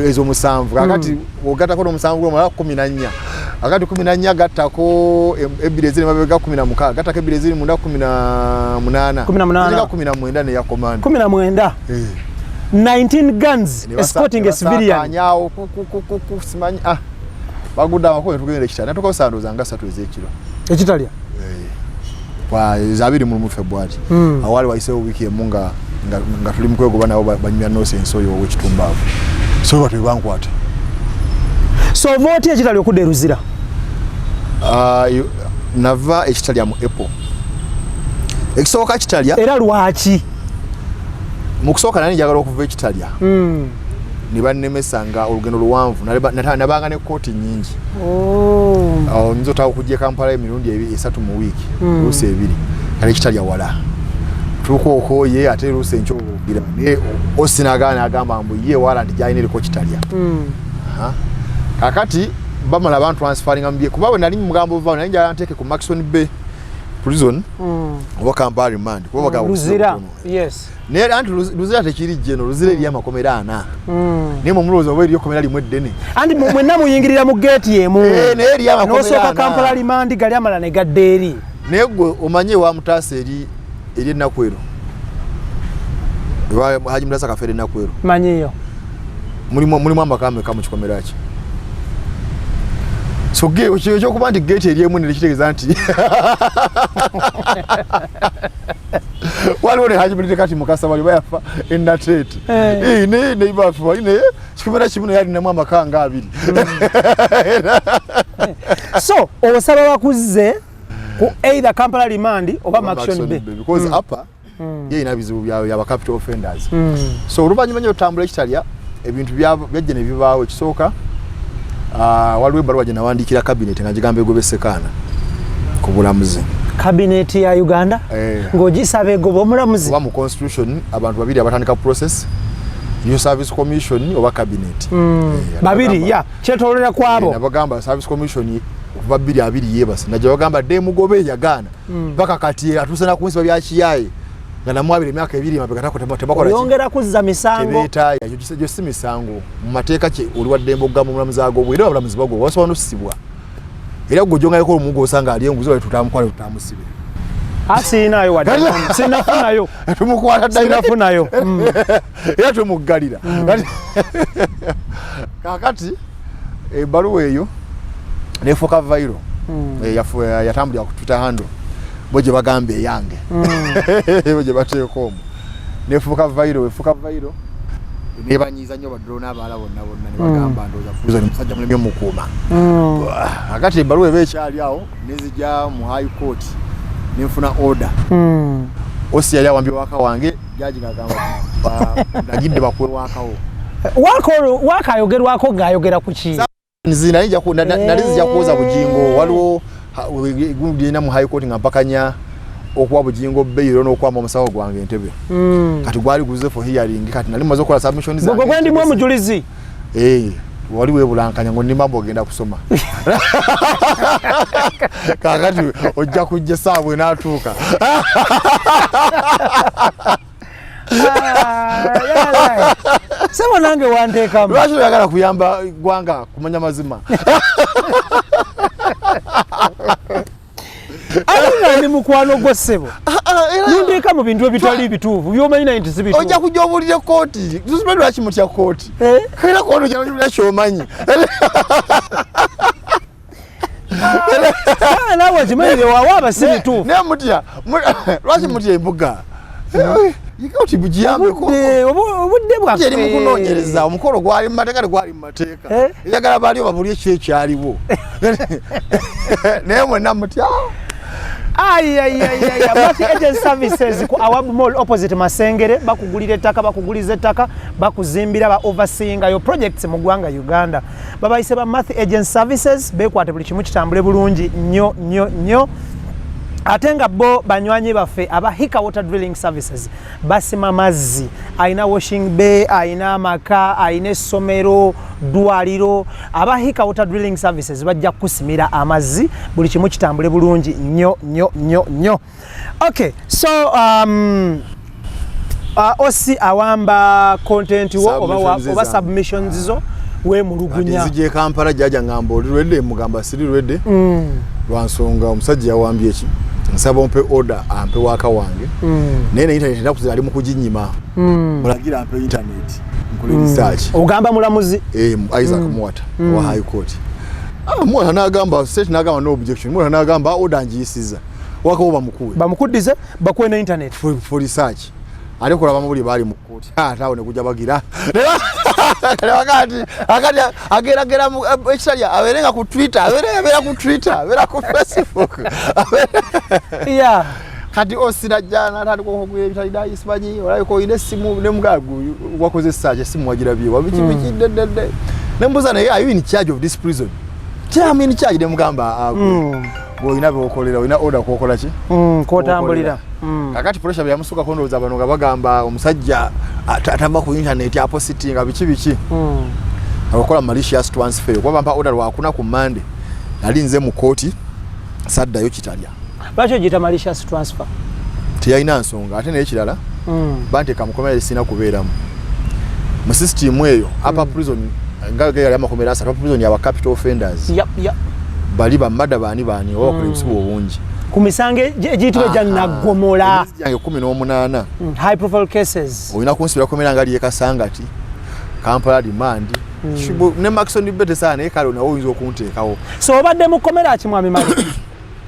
ezo musanvu kakati ogata ko musanvu mala 14 akati 14 gattako ebirezini mabega 16 gattako ebirezini munda 18 19 ne ya command
19 19 guns escorting a civilian
anyawo simanyi baguda bako tugende kitana tukosando zanga 3 ezekiro
ekitalya
kwa zabiri mu February awali waise wiki emunga nga tuli mkwego bana banyumya no senso yo wekitumbavu so batu bankwata
so vote ekitalya okuderuzira
nava ekitalya mu Apple ekisoka kitalya
era lwaki
mukusoka nani njagala okuva ekitalya nibannemesanga olugendo luwanvu nabanga ne kooti nyingi nzo tawo kujje Kampala emirundi 3 mu wiki lusi 2 kale kitalya wala tuko okoye ate lusi enchogira ne osinagana agamba mbu ye wala ndijaine liko kitalya kakati bamala abantu transferring mbye kubawe nali mugambo vao nali njala nteke ku Maxon Bay prison oba Kampala remand kuba bagabo
Luzira yes
ne anti Luzira tekiri jeno Luzira eri amakomera ana ne mu mulozo bwe eri komera limwe ddene
andi mwenna muyingirira mu gate yemu
ne eri amakomera
no soka Kampala remand gali amala ne gadderi
ne gwe omanye wa mutase eri nakwero wa haji mutasa kafere nakwero
manyiyo
mulimu amakame kamu kikomera ki so ge okyo kuba nti gate eri emu ne kitegeza nti waliwo ne haji mulite kati mukasa bali bayafa endatete ne ibafu ine kikomera kimuno yali namwe amakanga 2
so osaba bakuze ku either Kampala remand oba Maxon Bay
because upper ye inabizibu bya capital offenders so oluvanyuma nyo tambula ekitalya ebintu byajje ne bibaawo ekisooka waliwo ebaluwa gye nawandikira cabinet nga gigambe gobesekana ku bulamuzi
cabinet ya Uganda ng'ogisaba egoba omulamuzi
oba mu constitution abantu babiri abatandika process new service commission oba cabinet
babiri ya kyetolera kwabo
nabagamba service commission kuba babiri abiri yebase najja bagamba de mugobe yagana paka kati atusana kunsiba bya kiyaye ngana mwabire myaka 2 mabega tako tebakola
yongera kuzza misango
tebeta ya yo si misango mu mateeka ki oliwadde mbogamu mulamuzi ago bwera abalamuzi bago wasobanura sibwa era gojonga yako mugo osanga ali enguzo we tutamukwale tutamusibe
asinayo wadde sinafunayo
tumukwala dayina
funayo
era tumugalira kakati ebaluwa eyo nefoka viral yatambulira ku Twitter handle boje bagambe yange boje bateeko nefuka viral nebanyiza nyo badrona abala bonna ne bagamba ndoza kuza musajja muleme mukuma akati ebaluwa ebekyali awo nezija mu high court nenfuna order osi yali awambye waka wange jaji gagamba nagidde bakwe wakawo
wakayogerwako ngayogera ku ki
nzina nija ku nalizija kuoza bujingo waliwo gundi na mu high court ngampakanya okuwa bujingo beyiro n'okwama omusawo gwange Entebbe kati gwali guze for hearing kati nali maze okola submission zange
gwe gwendi mwe mujulizi
wali webulankanya ngo nimambo ogenda kusoma kakati ojja kujja saabwe n'atuuka
sema nange wanteekamu
lwaki oyagala kuyamba gwanga kumanya mazima
Alina ni mukwano gwo ssebo. Nundeka mu bintu ebitali bituufu. Byomanyi na nti sibituufu.
Ojja kujja obulire kooti. Tusimanyi lwaki mutya kooti. Era kono jya nobulira kyomanyi.
Nawe kimanyi wawa sibituufu.
Ne mutya. Lwaki mutya embuga. Yikauti bujiyambe ko.
Obudde bwa
kye mu kunoonyereza omukolo gwali mu mateeka gwali mu mateeka. Njagala bali babulye ekyaliwo. Naye mwenna mutya.
Multi agent services ku Awab Mall opposite Masengere bakugulira ettaka bakuguliza ettaka bakuzimbira ba overseeing yo projects mu ggwanga Uganda. Babayise ba multi agent services bekwate buli kimu kitambule bulungi nnyo. Atenga bo banywanyi baffe aba Hika Water Drilling Services basima mazzi aina washing bay aina maka aina somero dualiro aba Hika Water Drilling Services bajja kusimira amazzi buli kimu kitambule bulungi nnyo. Okay, so osi awamba content wo oba submissions zo we mulugunya
nzije Kampala jaja ngambo olwedde mugamba siri lwedde lwansonga omusajja yawambye ki nsaba ompe order ampe waka wange naye internet ndakuze ali mu kujinyima mulagira ampe internet nkole research
ogamba mulamuzi
Isaac Mwata wa High Court Mwata nagamba state nagamba no objection Mwata nagamba order njisiza waka oba mukuwe
bamukudize bakwe na internet
for research ali kulaba mabuli bali mu court taone kujja bagira akati agera mu ekitaliya aberenga ku Twitter abera ku Twitter abera ku Facebook
yeah
kati osira jana tali ko kugwe ebitalida isibanyi olayo ko ine simu ne mugagu wakoze search simu wagira biwa biki dede nembuza naye are you in charge of this prison tell me in charge de mugamba boina beokolera ina order kokola ki
kotambulira
kakati pressure ya musuka kondoza bano bagamba omusajja atamba ku internet apo sitting biki abakola malicious transfer kwa bampa order wakuna ku Monday nalinze mu court sadda yo kitalya
bacho jita malicious transfer
tiyaina nsonga ate ne ekirala bante kamukomere sina kubeeramu mu system eyo apa prison ngaga yali amakomera asa prison ya capital offenders
yep
bali ba mada bani okulisibo obungi
kumisange ejitwe janna gomola
yange 18
high profile cases
oyina kunsibira komera ngali ekasangati Kampala demand ne Maxon bete sana ekalo na oyinzo okuntekawo
so obadde mukomera kimwami mali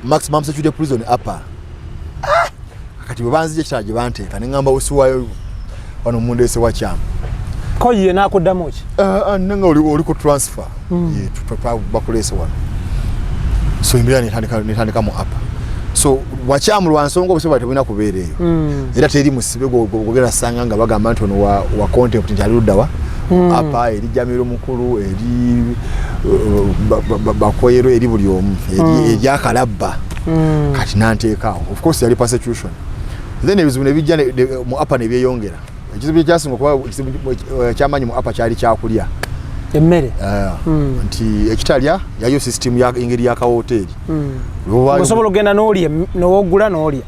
maximum security prison upper akati babanzije kyaje banteka nengamba usiwayo wano mundese wa chama
ko ye nako damochi
nanga oli ko transfer ye tupa bakulese wano so imbira nitandika mu upper so wachamu lwansongo bose batebina kubereyo era teri musibe gogera sanga nga bagamba ntono wa content nti aludawa apa eri jamiro mukuru eri bakoyero eri buli omu eri akalabba kati nantekawo of course yali persecution then ebizibu ne bijja mu apa ne byeyongera ekizibu kyasinga kuba kyamanyi mu apa kyali kyakulya
emmere
nti ekitalya yayo system ya ingeri ya ka hotel
osobola ogenda n'olya n'ogula n'olya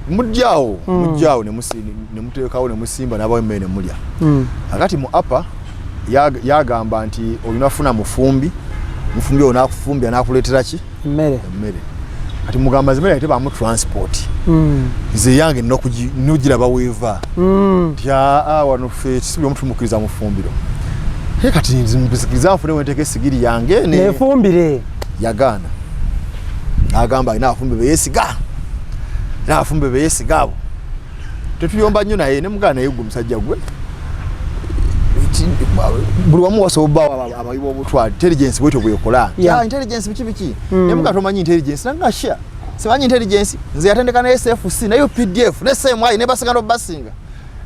mujjaawo ne muteekawo ne musimba n'abawo emmere ne mulya akati mu apa yagamba nti olinafuna mufumbi ono akufumbya n'akuleetera ki
emmere
kati mugamba zimere ate bamu transport nze yange nogiraba weeva tya wano ffe kisibye omutumukkiriza mufumbiro kati nzimpisikiza nfune wenteka esigiri yange
nefumbire
yagaana agamba alina afumbe beyesiga abo tetuyomba nnyo naye ne mugana naye gwe omusajja gwe buli wamu wasobobawo abayiwa obutwali intelligence bwetyo bwekola intelligence biki ne mugana tomanyi intelligence nangasha simanyi intelligence nze yatendeka na SFC nayo PDF ne SMI ne basinga no basinga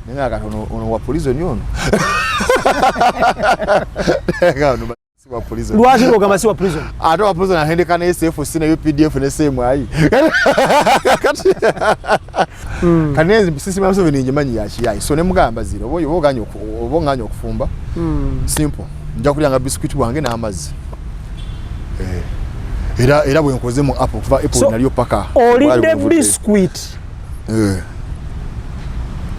nenga akatono ono wa police nyono
lwaki ogamba si wa prison
ate wa prison ahendeka na SFC na UPDF ne SMI kanezi sisi maso bininje manyi yachi so ne mugamba ziro obonganya okufumba simple nja kulyanga biscuit wange na amazi era bwe nkoze mu apple kuva apple naliyo paka
olinde biscuit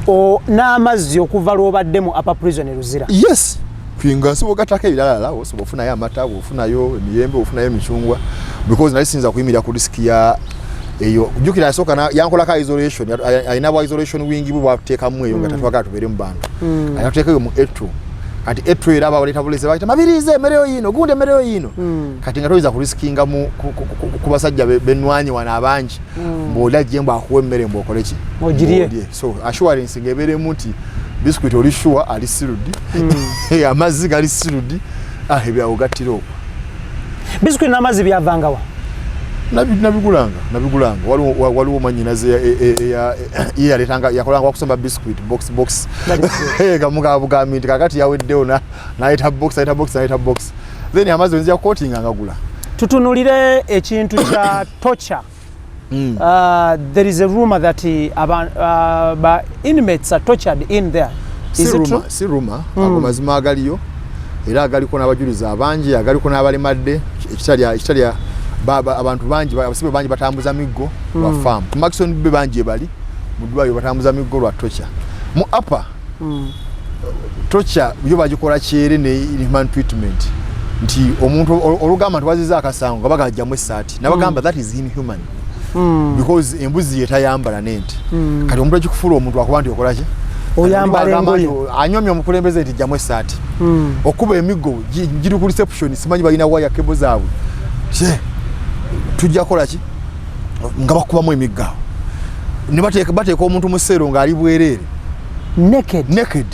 o n'amazzi okuva lwobadde mu upper prison Luzira
yes kwinga sibo gataka ebirala osobola ofuna yo amata ofuna yo emiyembe ofuna yo emichungwa because nali sinza kuyimira ku risk ya eyo jukira yasoka yankola ka isolation ayina bwa isolation wingi bwo bateka mu eyo ngatatu tubere mu bantu ayateka yo mu etro kati etro era bawaleta polisi bakita mabirize mereo yino gunde mereo yino kati ngatoiza ku riskinga mu kubasajja benwanyi wana abanji mbola jemba akuwe mere mbokolechi
ojirie
so assurance ngebere muti biscuit oli sure ali sirudi amaziga ali sirudi ebya ugatiro
biscuit namazi byavangawa
nabigulanga waliwo manyinaze ya letanga yakolanga okusomba biscuit box kamuga bugamiti kakati yaweddewo naita box then amazi nzija coating angagula
tutunulire ekintu kya torture. There is a rumor that inmates are tortured in there. Is it true?
Si rumor ago mazima agaliyo era agaliko n'abajuliza abangi agaliko n'abalimadde ekitalya baba abantu bangi abasibe bangi batambuza miggo wa farm Maxon be bangi bali mudwayo batambuza miggo lwa torture mu upper torture byo bagikola kyere ne human treatment nti omuntu olugamba twaziza akasango kabagajja mu essati nabagamba that is inhuman because embuzi yetayambala nente kati omuntu akikufula omuntu akubanti okolaki
oyambala engoye
anyomya omukulembeze nti jamu essati okuba emiggo giri ku reception simanyi balina waya kebo zaabwe tujja kola ki nga bakubamu emigga ne bateeka omuntu mu ssero ng'ali bwerere naked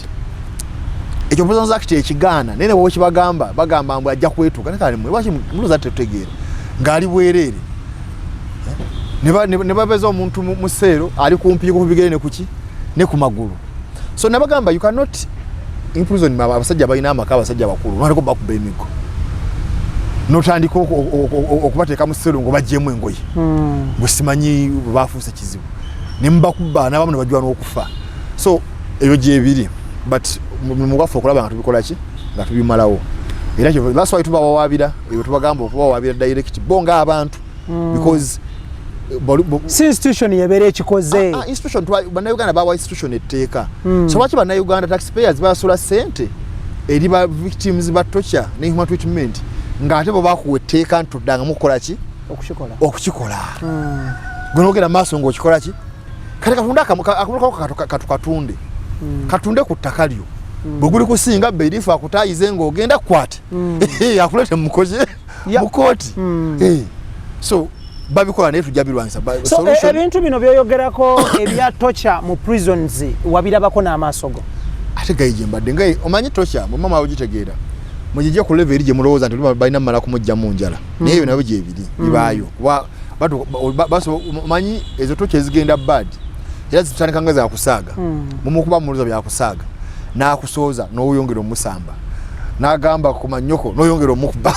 ekyo Prisons Act ekigaana nene bwo bagamba mbu ajja kwetuka ne kale lwaki muluza tetegeera ng'ali bwerere ne babeza omuntu mu ssero ali kumpi ku bigere ne kuki ne ku magulu so nabagamba you cannot in prison abasajja balina amaka abasajja bakulu baliko bakuba emiggo notandika okubateeka mu ssero ngo bajjemu engoye ngo simanyi bafuuse kizibu ne mbakuba n'abamu ne bajwa n'okufa so ebyo gyebiri but mugafu okulaba nga tubikola ki nga tubimalawo era that's why tubawawaabira ebyo tubagamba okubawawaabira direct bonga abantu because
si institution yebere ekikoze
institution bannayuganda bawa institution etteeka so lwaki bannayuganda taxpayers basula sente eri ba victims ba torture ne human treatment ng'ate bo bakuwa etteeka ntuddanga mukola ki okukikola gwenogera maaso ng'okikola ki kati katunde katunde ku ttaka lyo bwe guli kusinga berifu akutayize ng'ogenda kwate akulete mukoze mu kooti so babikola naye tujja birwanyisa
so ebintu bino byoyogerako ebya torture mu prisons wabirabako n'amaaso go
ate gayije mbadde ngaye omanyi torture mu mama ogitegeera mujije ku level gye mulowooza nti balina mmala kumujja mu njala naye ebyo nabyo gyebiri bibaayo baso omanyi ezo torture ezigenda bad era zitandika nga zakusaaga mumukuba muluza byakusaaga n'akusooza n'oyongera omusamba n'agamba ku manyoko n'oyongera omukuba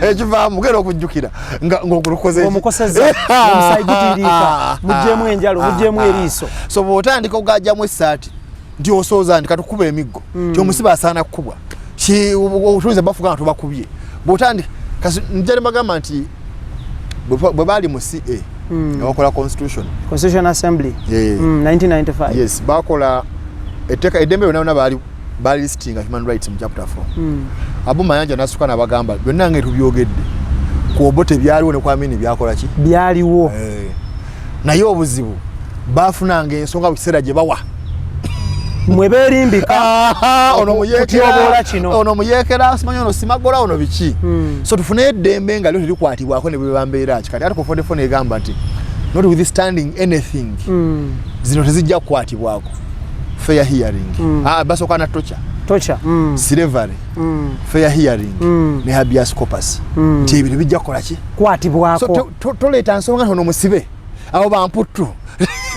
ekivaamu mugenda okujjukira ng'okulokoze
omukoseza omusayigutiriika mujjemu enjalo mujjemu eriiso
so bw'otandika okugajjamu essaati nti osooza nti katukuba emiggo kyomusiba asaana kukubwa otuliza bafuga nga tubakubye bw'otandika kasi njali bagamba nti bwe baali mu CA bakola constitution
assembly 1995
yes bakola etteka eddembe lyonna bali listinga human rights mu chapter 4 Abu Mayanja nasuka nabagamba byonna nga tubyogedde ku obote byaliwo ne kwamini byakola ki
byaliwo
naye obuzibu bafunanga ensonga biseera gye bawa
mwe berimbika
ono muyekera simanyi ono simagola ono biki so tufune eddembe nga lyo telikwatibwako ne bwe bambeera kikati ate kufondefone egamba nti notwithstanding anything zino tezijja kukwatibwako fair hearing basooka na torture slavery fair hearing ne habeas corpus nti ebintu bijja kukola ki
kwatibwako
so toleeta nsonga ntono musibe abo bamputtu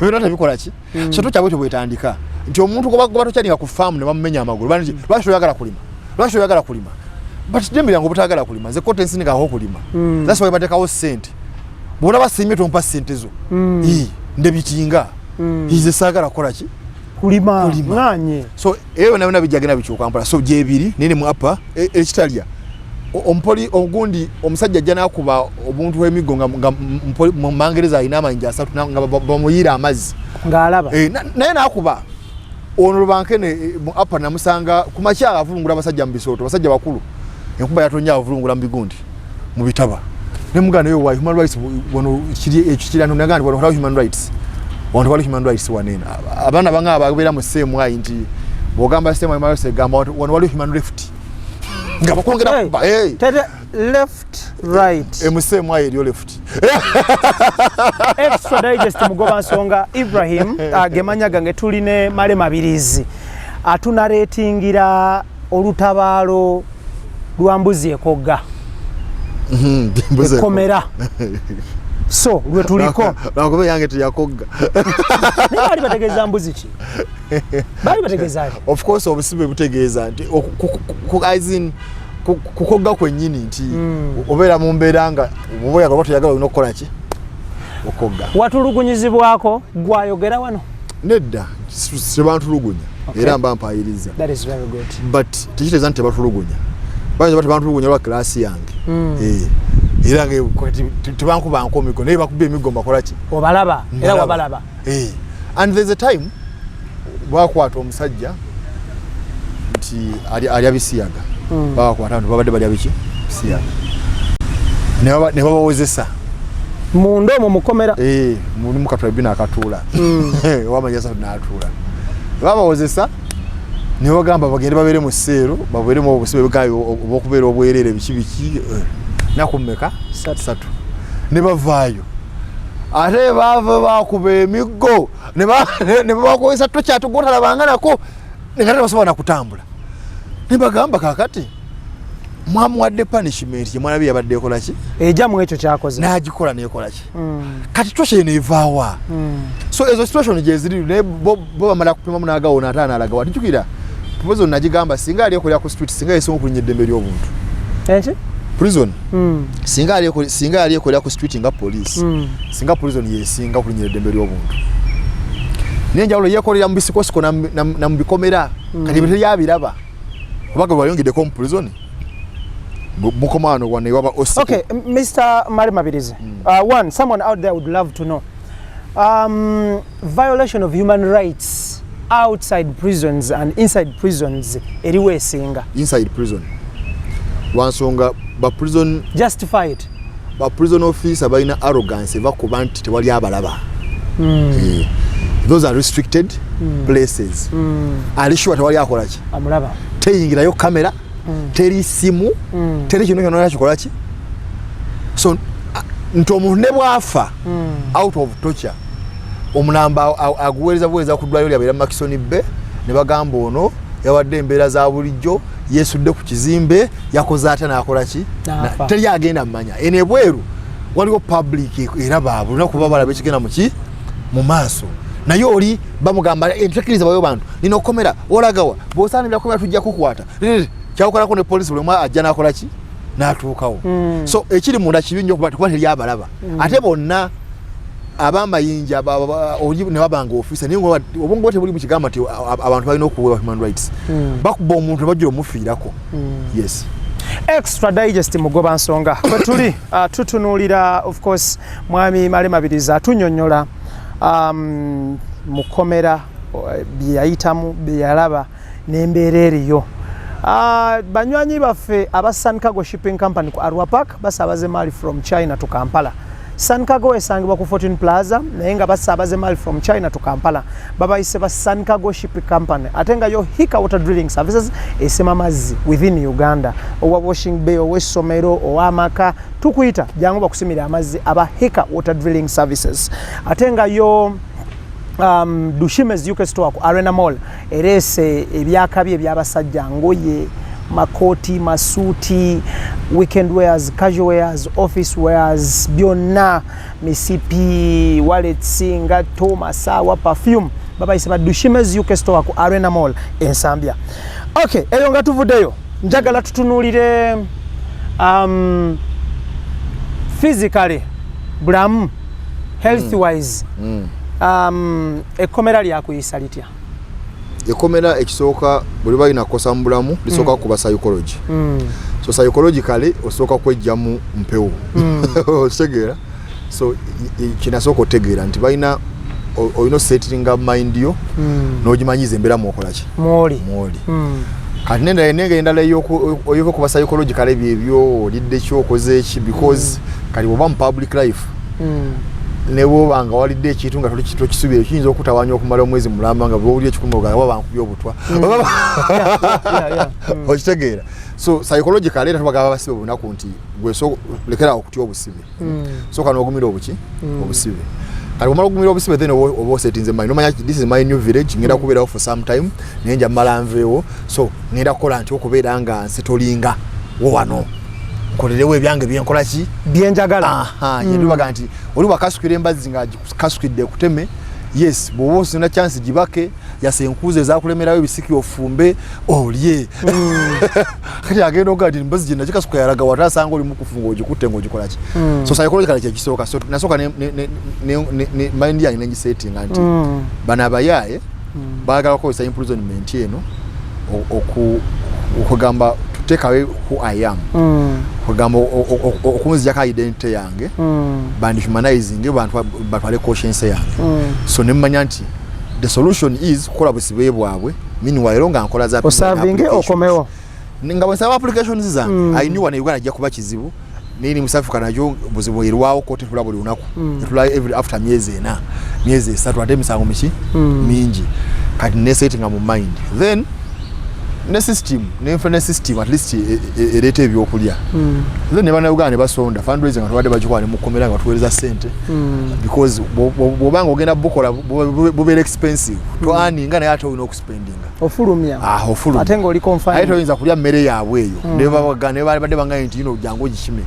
bino tebikola ki so torture bwetyo bwetandika nti omuntu kuba tokyalinga ku faamu ne bamumenya amagulu banti lwaki oyagala kulima but dembe lyange obutagala kulima nze kote nsinikaho kulima that's why batekawo ssente bw'oba basiimye tompa ssente zo ndebitinga ize saagala kukola ki
kulima nganye
so eyo nabina bijagena bikyuka mpala so gyebiri nene mu apa ekitalya ompoli ogundi omusajja ajja nakuba obuntu w'emiggo nga mu Mangereza alina amayinja asatu nga bamuyira amazzi
ng'alaba
naye nakuba ono lubankene mu apa namusanga ku makyala avulungula abasajja mu bisooto basajja bakulu enkuba yatonnya avulungula mu bigundi mu bitaba ne mugana yo wa human rights wono kiri anu nagandi wono human rights wono human rights wanena abana banga abagera mu same way nti bogamba same way se gamba wono human left ngaba kwongera kuba
tete left right
mu same way yo left
extra digest mugoba nsonga Ibrahim gemanya gange tuline male mabirizi atuna ratingira olutabaalo lwambuzi ekogga komera so lwe tuliko
nakobe yange tuyakogga
ni bali bategeza mbuzi ki bali bategeza
of course obusibe butegeza nti kukaizin kukogga kwennyini nti obera mu mberanga oboya gabato yagala unokola ki okogga
watulugunyizibwako gwayogera wano
nedda sebantulugunya era mbampayiriza
that is very good
but tikiteza nti batulugunya banje batulugunya lwa class yange era nge tubankuba nkomiko ne bakubye emigomba kola ki
obalaba era wabalaba
and there's a time bwakwata omusajja nti ali abisiyaga bakwata nti babadde bali abiki siyaga ne babawozesa
mundo mu mukomera
muli mukatulabina akatula wamanyasa n'atula babawozesa ne bagamba bagende babere mu seero babere mu obusibe bwayo obukubeera obwerere biki nakumeka 3 ne bavaayo ate bava bakuba emiggo ne bakoyesa tocha tugotala banganako ne ngata basobola kutambula ne bagamba kakati mwamuwadde punishment ye mwalabi yabadde ekola ki
ejamu ekyo kyakoze
n'agikola nekola ki kati toshe ne vaawa so ezo situation je ziri ne bo bamala kupima munagawona atana alaga watijukira prison najigamba singa ali ekolya ku street singa yeso kulinye dembe ly'obuntu prison singa ali ekolya ku street nga police singa prison yesinga kulinye dembe ly'obuntu nenjawulo yekolera mu bisikosiko na mu bikomera kati bitali yabiraba obaga bayongede ko mu prison mukomano wane waba osi.
Okay, Mr. Mabirizi. One, someone out there would love to know. Violation of human rights outside prisons and inside prisons eriwe singa.
Inside prison. Wansonga ba prison
justified.
Ba prison officer baina arrogance bakuba nti tewali abalaba. Those are restricted places. Alishuwa tewali akola ki?
Amulaba.
Teyingira yo kamera. Teri simu teri kino kino nakikola ki so nto omuntu ne bwafa out of torture omulamba aguwereza kudwayo lyabera Makisoni Bay ne bagamba ono yawadde embeera za bulijjo yesudde ku kizimbe yakoze ate nakola ki teri agenda mmanya ene bweru waliwo public era babu nakuba balabe kigenda muki mu maaso naye oli bamugamba entakiriza bayo bantu nino komera olagawa bosanira komera tujja kukwata kyakola ko ne police bwe mwa ajja nakola ki natuukawo so ekiri munda kibinyo kuba teri abalaba ate bonna abamayinja oli ne babanga office ningo obongo bote buli mu kigamba ati abantu balina okuweebwa human rights bakuba omuntu bajja omufiirako yes
extra digest mugoba nsonga kwetuli tutunuulira of course mwami Mabirizi atunyonnyola mukomera byayitamu byalaba n'embeera eriyo banywanyi baffe aba Sun Cargo Shipping Company ku Arua Park basabaze mali from China to Kampala. Sun Cargo esangibwa ku 14 Plaza naye nga basabaze mali from China to Kampala babayise ba Sun Cargo Shipping Company atenga yo Hika Water Drilling Services esema mazzi within Uganda owa Washing Bay ow'essomero ow'amaka tukuyita jangu bakusimira amazzi aba Hika Water Drilling Services atenga yo Dushime's UK store ku Arena Mall erese ebyakabi ebyabasajja ngoye makoti masuti weekend wears casual wears office wears byonna misipi wallets ngato masawa perfume baba isaba Dushime's UK store ku Arena Mall ensambya. Okay, eyo nga tuvudeyo njagala tutunulire physically bulamu health wise ekomera lyakuyisa litya?
Ekomera ekisooka buli balina kosa mu bulamu lisooka kuba psychology. So psychologically osooka kwejjamu mpewo otegeera so kinasooka otegeera nti balina oyina setting up mind yo n'ogimanyiza embeera muokola ki
mwoli
kati nenge endala yoko kuba psychological ebyo olidde kyokoze eki because kali oba mu public life nebo banga walidde ekintu nga tokisubira kiyinza okutawanya okumala omwezi mulamba nga bwoli ekikumo ga baba bankubye obutwa okitegeera so psychological era tubagaba basibe bunaku nti gweso lekera okutya obusibe so kana ogumira obusibe kali omala ogumira obusibe then obo settings mind nomanya this is my new village ngenda kubeerawo for some time nenja malanveewo so ngenda kukola nti okubeera nga nsetolinga wo wano kolerewe byange byenkola ki
byenjagala
yendubaga nti oli wakasukira embazi nga kasukidde kuteme yes bobo sina chance gibake yasenkuze za kulemerayo bisiki ofumbe olye kati agendo gadi embazi jina kikasuka yaraga watasanga oli mukufunga ogikutte ngogikola ki so psychological kisoka so nasoka ne mind yange nengi setting anti bana bayaye bagala ko imprisonment eno okugamba take away who I am kugamba okunzija ka identity yange bandi humanizing abantu batwale conscience yange so nemanya nti the solution is kola busibe bwabwe meanwhile nga nkola za
serving okomewo
ninga bwesa applications zange I knew wana Uganda ajja kuba kizibu nini musafuka najo buzibu irwawo kote tula buli unaku tula every after miezi 3 ate misango michi mingi kati ne setting mu mind then ne system at least erete ebyokulya then ne bana Uganda basonda fundraising atwade bajikwale mukomera nga tuweleza sente because bobanga ogenda bukola bubere expensive to earning nga nayo atawina okuspendinga
ofulumya
ofulumya
ate ngo oli confined
ayo toyinza kulya mmere yaabwe eyo ne baba ne bade banganye nti ino jango gishime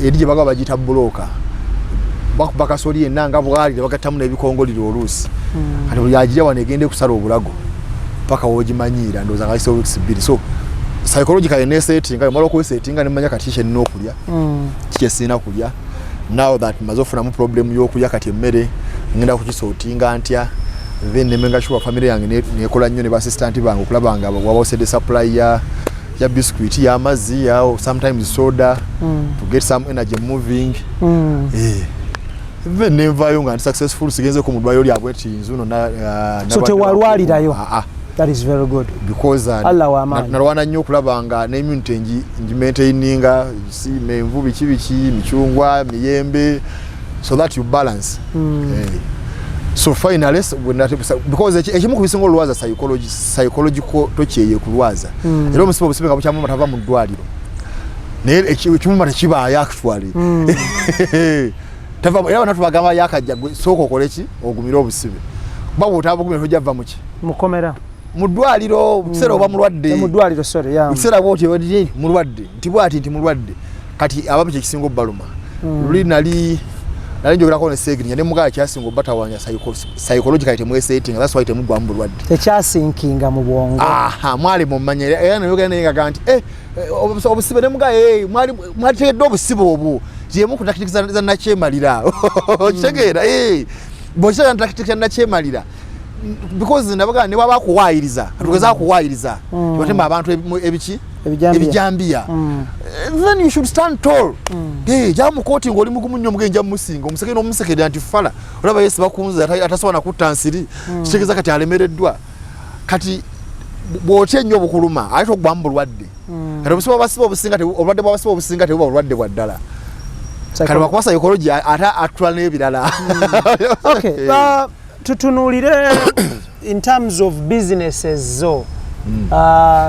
edije baga bagita bloka bakasoli enanga bwali bakatamu nebikongoliro olusi ati buli ajira wanegende kusala obulago paka wojimanyira ndoza ngaise weeks 2 so psychological ne setting nga malo ko setting ne manya katishe no kulya kike sina kulya now that mazofuna mu problem yo kulya kati mmere ngenda kukisotinga antya then nemenga shuwa family yange ne kola nnyo ne ba assistant bangu kulabanga waba osede supply ya biscuit ya mazi ya sometimes soda to get some energy moving then never young and successful sigenze ko mudwa yoli abweti nzuno na
so te walwalirayo that is very good
because narwana nnyo kulabanga ne immunity nji maintaininga si menvu biki michungwa miyembe so that you balance so finally because ekimu kubisingo lwaza psychological tocheye kulwaza ero musibo busibenga buchamu matava mu dwaliro ne ekimu mata kiba actually tava era banatu bagamba yakajja soko koleki ogumira obusibe babo tabugumira tojava muki
mukomera
mudwaliro kusera oba mulwadde
mudwaliro sorry ya
kusera boti wadi mulwadde ntibwati mulwadde kati ababu kisingo baluma luli nali njogera ko ne segri ne muga kyasingo batawanya psychological item setting that's why item gwa mulwadde
tekyasinkinga mu bwongo
mwali mu manyere era no yogera ne gaganti obusibe ne muga mwali tedo obusibe obu je mu kutakitiza za nachemalira chegera bocha ntakitiza nachemalira because nabaga ne baba kuwayiriza atugeza kuwayiriza batemba abantu ebiki ebijambia then you should stand tall jamu koti ngoli mugumunyo mugenja musinga omuseke no museke antifala olaba Yesu bakunza atasowana kutansiri kigeza kati alemereddwa kati boche nnyo bukuluma ayito gwambulwadde kati obusibo basibo obusinga te obulwadde bwabasibo obusinga te buba bulwadde bwa ddala kati bakwasa psychology ata atula n'ebirala
okay tutunulire in terms of businesses zo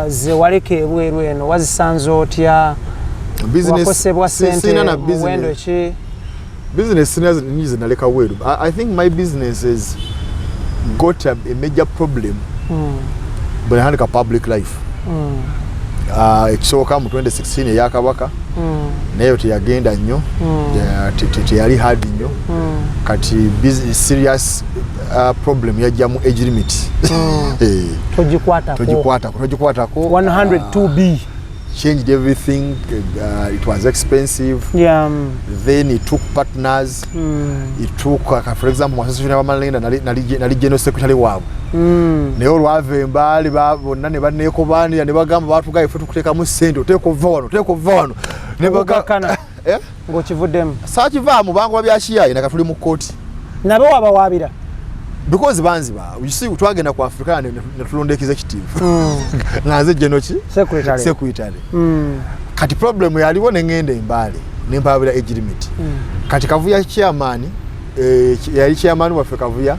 ze waleke ebweru eno wazisanzo otya wakosebwa sente muwendo ki
business nizi naleka weru I think my business has got a major problem but I had a public life ekisoka mu 2016 yakabaka nayo teyagenda nnyo teyali hard nnyo kati business serious problem yajja mu age limit tojikwatako
102B
changed everything it was expensive then it took partners it took for example association of Malinda nali general secretary wabo neyo lwavemba ali babonna ne baneko bani ne bagamba batuga ife tukuteka mu sente oteko vano ne bagakana
ngo kivuddemu
sakiva mu bango byashiya inaka tuli mu court
nabo wabawabira
because banziba you see twagenda ku Africa ne tulonda executive naze genochi secretary kati problem yaliwo nengende imbale nempabira age limit kati kavuya chairman yali chairman wa Kavuya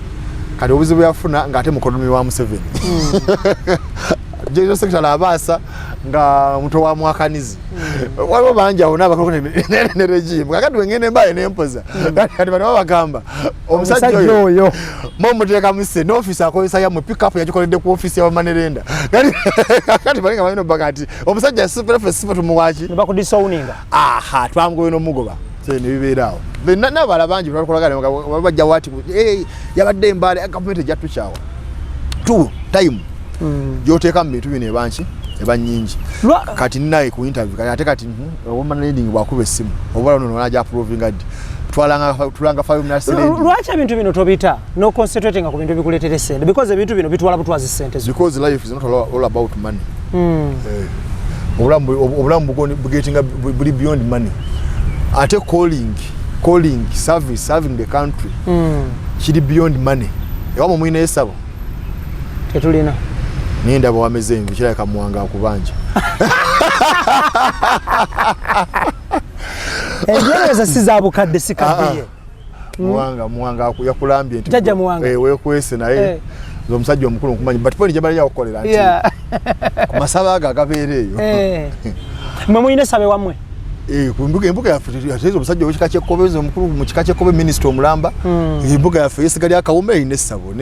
kati obuzibu yafuna ngate mukonomi wa Museveni General Secretary abasa nga muto wa mwakanizi waliwo banja ona bakole ne regime kakati wengene mbaye nempoza kati bano bagamba omusajja oyo momuteka muse no office akozesa ya mu pick up yakikolede ku office ya manerenda kati balinga bano bagati omusajja super festival tumuwachi
bakudisowninga
aha twangoyo no mugoba ne biberawo nabala banji bakolagana babajja wati yabadde mbale government jatuchawa tu time yoteka mbitu bine banchi ebanyingi kati ninaye ku interview kati kati woman leading bakube simu obala no naja approving adi tulanga 5 minutes
lwacha bintu bino tobita no concentrating ku bintu bikuletere sente because ebintu bino bitwala butwazi sente
because life is not all about money obulambu bugetinga beyond money ate calling service serving the country kiri beyond money ewa muine esabo
tetulina
ninda bawameze envi kiraka muwanga akubanja
ebyeza sizabukadde sikaddiye
muwanga yakulambye nti
jaja muwanga
wekwese naye omusajja omukulu nkumanyi but point jabali yakokolera nti kumasaba agabeereyo
mwe muyine sabe wamwe
kumbuka ya fete omusajja w'ekika ky'ekkobe omukulu mu kika ky'ekkobe minister omulamba imbuga ya fete gali akawume ine sabo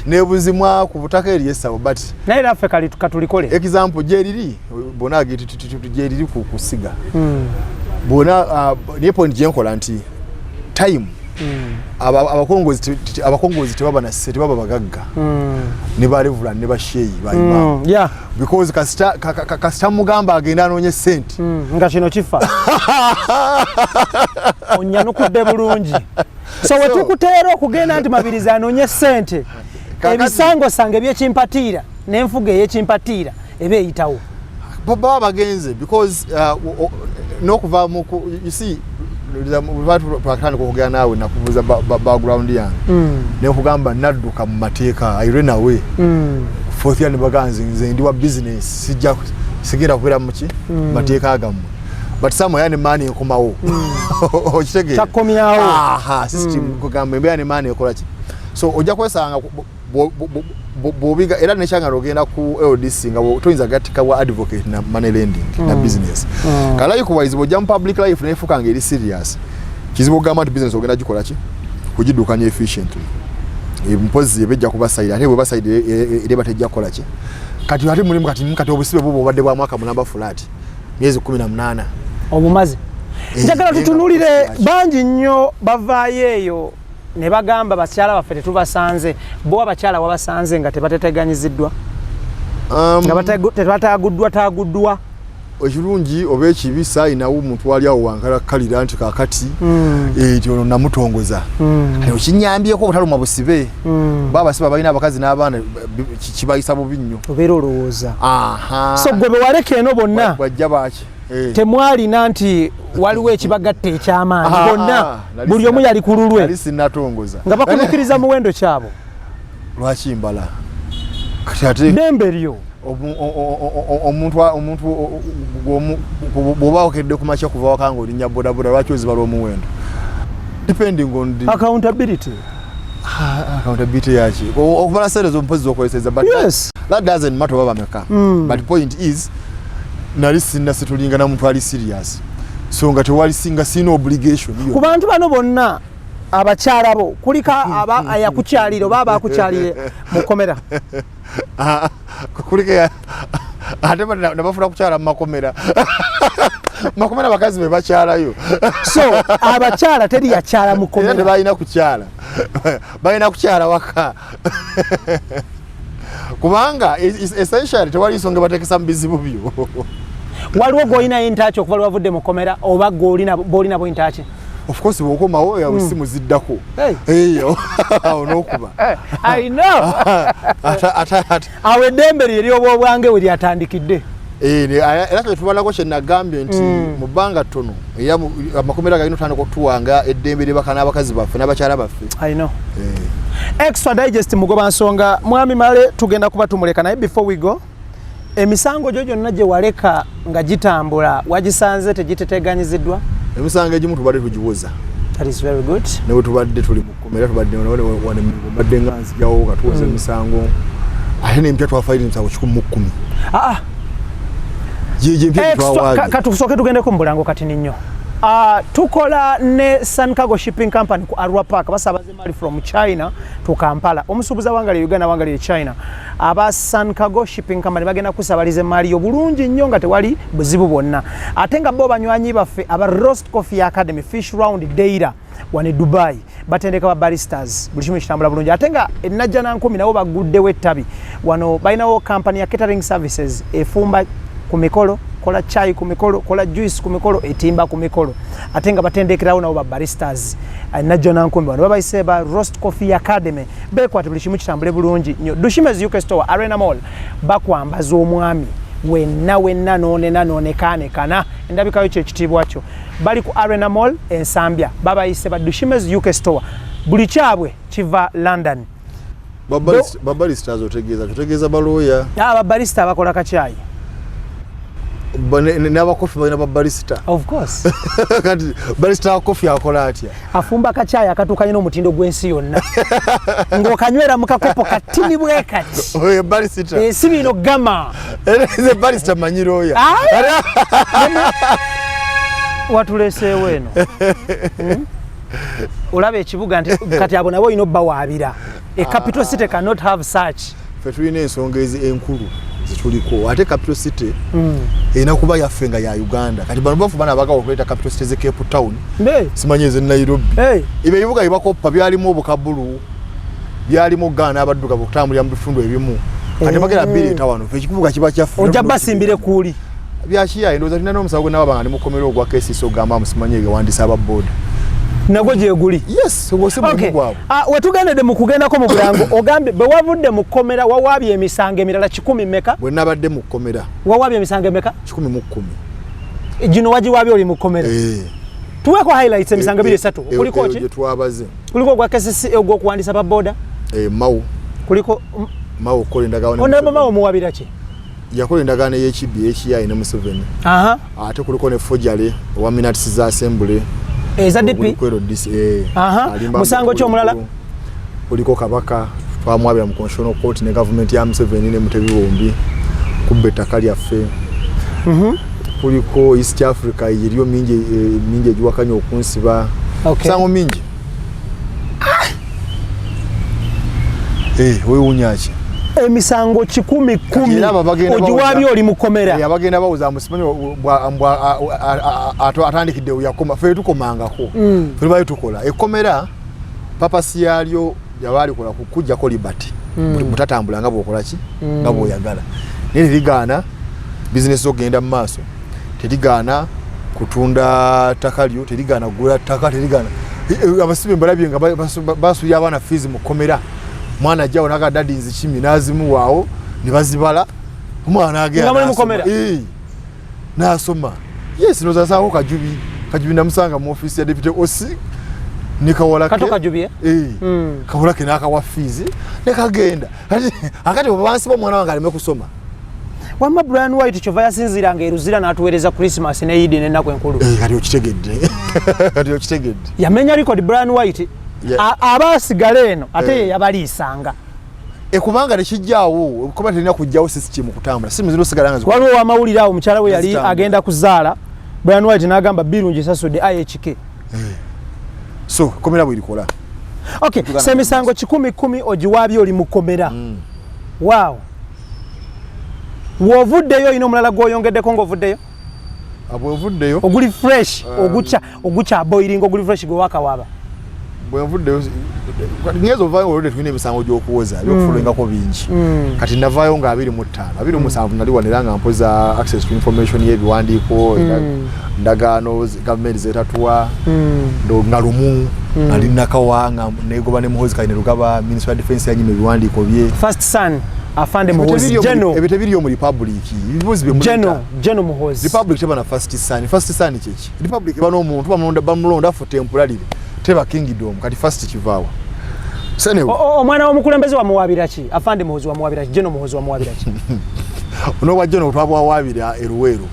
ne buzimwa ku butaka eri esabo but
naye laffe kali tulikole
example jeriri bona agiti jeriri ku kusiga bona ne point jenkola nti time abakongozi tebaba na sete baba bagagga ne balevula ne basheyi bayima
yeah
because kasita mugamba agenda anonye sente
nga kino kifa onyanukudde bulungi so wetukutera okugenda nti mabirizi anonye sente ebisango sange byekimpatiira n'enfuga eyekimpatiira ebe eyitawo
baba bagenze because nokuva mu you see pakana kugana nawe nakubuza background yange ne kugamba nadduka mu mateeka irena we fourth year baganzi nze ndi wa business sijja sigera kwera muki mateeka agamu but somewhere yani money nkomawo okitege
takomyawo
aha system kugamba mbeyani money ekola ki so ojja kwesanga bobiga era nechanga rogenda ku LDC nga toyinza gatika wa advocate na money lending na business kala yukuwaize bojja public life nefuka ngeri serious kizibu gama business ogenda gikola ki kujidukanya efficiently impozi ebejja kubasaida ate bwebasaida ere batejja kola ki kati ate mulimu kati obusibe bubo badde bwa mwaka mulamba flat myezi 18
obumazi njagala tutunulire banji nnyo bavaayeeyo ne bagamba bakyala baffe tetubasanze bo abakyala wabasanze nga tebateteganyiziddwa nga tebataguddwa
ekirungi oba ekibisa inawo omuntu ali awo wankala kalira nti kakati ono namutongoza kinyambyeko obutaluma busibe babasiba balina abakazi n'abaana kibayisa bubi nnyo
obeera olowooza so gwe bewaleka eno bonna
bajja baaki
temwalina nti waliwo ekibagatta ekyamaanyi bonna buli omu yali ku lulwe
ali sinnatongoza
nga bakunyikiriza muwendo kyabo
lwaki mbala kati ate
dembe lyo
omuntu bw'oba okedde ku makya kuva waka nga olinnya bodaboda lwaki ozibala omuwendo depending on the
accountability
yaki okubala sente z'omupozi z'okozeseza but that doesn't matter oba bameka but point is nali sinna situlingana muntu ali serious so nga tewali singa sina obligation
ku bantu bano bonna abakyala bo kulika aba ayakukyalira oba abakukyalire mukomera
kulika ate nabafuna kukyala mu makomera makomera bakazi be bakyalayo
so abakyala teri yakyala mukomera
tebalina balina kukyala waka kubanga essentially tewali nsonga batekesa mu bizibu byo
waliwo gwolina intaki okuva lwavudde mukomera oba bw'olinabo intaki
of course bwokomawo yabusimu ziddako awo n'okuba
I know awo eddembe lye ery'obwa obwange we lyatandikidde
era tetubalako kye nagambye nti mu bbanga ttono amakomera galina otandika okutuwanga eddembe lye baka n'abakazi baffe n'abakyala baffe
I know Extra digest mugoba nsonga mwami male tugenda kuba tumuleka naye before we go. Emisango jojo naje waleka nga gitambula wagisanze tegiteteganyiziddwa.
Emisango egimu tubadde tugiwoza.
That is very good.
Newe tubadde tuli mukomera tubadde wane mbadde nganzi jawo katuwoza emisango. Ate n'empya twafaire emisango 10. Jeje mpya twawaje.
Katusoke tugende ku mbulango kati ninyo. Tukola ne Sun Cargo Shipping Company ku Arua Park basabaze mali from China to Kampala. Omusubuza wangali Uganda wangali China. Aba Sun Cargo Shipping Company bagenda kusabalize mali obulungi nnyo nga tewali buzibu bonna. Atenga bo banywanyi baffe aba Roast Coffee Academy Fish Round Data wane Dubai batendeka ba baristas buli kimu kitambula bulungi. Atenga enajja na 10 nabo baguddewo ettabi wano balinawo company ya catering services efumba ku mikolo kola chai ku mikolo kola juice ku mikolo etimba ku mikolo atenga batendekerawo nabo ba baristas najjo na 10 bano babayise ba Roast Coffee Academy bekwate buli kimu kitambule bulungi nnyo. Dushimez UK Store Arena Mall bakwambaza omwami wenna none kana endabikayo kye kitibwa kyo bali ku Arena Mall ensambya babayise ba Dushimez UK Store buli kyabwe kiva London.
Babarista otegeeza baloya
babarista bakola kachai
Never coffee balina babarista.
Of course.
Kati barista coffee akola atya.
Afumba kachai akatukanye n'omutindo gwensi yonna. Ng'okanywera mu kakopo katini bwe kati.
Oye barista.
Si bino gama.
Eze barista manyiroya.
Watuleseewo eno. Olaba ekibuga nti kati abo nabo ino bawaabira. A capital city cannot have such.
Fe tulina ensonga enkulu. Tuliko ate capital city ena kuba yafenga ya Uganda kati bano bafu bana baga okuleta capital city ze Cape Town simanyeze Nairobi ibe bibuga ibakoppa byalimu obukabulu byalimu Ghana abadduka bukutambulira mu bifundu ebimu kati bagera bili tawano fe kibuga kiba kyafu
ojja basimbire kuli
byashiya endoza tina no musago naba banga nimukomero ogwa kesi so gamba musimanyege wandisa aba board
nago je guli
yes obose mu gwabo
wetugendede mu kugendako mu bulango ogambe be wavudde mu komera wawabye emisango emirala 10 meka
bwe nabadde mu komera
wawabye emisango meka
10 mu 10
jino waji wabye oli mu komera tuweko highlights emisango 23 kuliko ki
twabaze
kuliko gwa KCC ogwo kuwandisa ba boda
mau
kuliko
mau kolendagawo
onaba mau muwabira ki
yakolendagana y'HBHI ne Museveni ate kuliko ne Fojale wa minutes za assembly
ezadp musango kyo mulala
kuliko kabaka twamwabira mu constitutional court ne government ya Museveni ne Mutebi bombi kubeta kali affe kuliko East Africa yiriyo mingi ejiwakanya okunsiba sango mingi we unyachi
emisango 10 ojiwabye oli mukomera
yabagenda bawuza musimanyo atandikidde yakoma fe tukomangako fe bayo tukola ekomera papa siyalyo yabali kola kujja ko liberty mutatambula ngabo okola ki ngabo oyagala nene ligana business ogenda maaso teligana kutunda takalyo teligana gula taka teligana abasibe mbalabye nga basu yabana fees mukomera mwana jao naka dadi nzichimi nazimu wao nibazibala umwana agera
ngamwe mukomera
na asoma yes no zasaho kajubi na musanga mu office ya deputy osi nikawala ke
katoka jubi
kawala ke naka wa fees nekagenda akati babansi bo mwana wange alime kusoma
wama Brian White chova yasinziranga eruzira natuwereza Christmas ne Eid ne nakwe nkulu
kati okitegedde
yamenya record Brian White abasigale eno ate yabalisanga
ekubanga lekijjaawo okuba terina kujjaawo system kutambula simu zino sigalanga ziko
waliwo amawulira awo mukyala we yali agenda kuzaala Brian White n'agamba birungi sasudde IHK
so komera bwirikola
okay semisango 10 ojiwabye oli mukomera wow wovuddeyo ino mulala gwoyongeddeko ng'ovuddeyo
abwovuddeyo
oguli fresh ogucha boiling oguli fresh gwe wakawaba
bwevuddeyo ngezo vayo olode twine emisango gy'okuwoza byokufulengako bingi kati navayo nga 25 nali waniranga mpoza access to information y'ebiwandiiko ndagaano government zetatuwa nga lumu nali nakawanga negoba ne muhozi kayine lugaba minister of defense yanyima ebiwandiiko bye
first son afande muhozi general
ebitebiriyo mu republic ibibuzi bye
general muhozi
republic teba na first son kyeki republic bano omuntu bamulonda for temporary teba kingdom kati first kivaawa
omwana w'omukulembeze wamuwabira ki afande muhozi wamuwabira ki jeno muhozi wamuwabira ki
onobwa jeno otwabwa wabira eruweru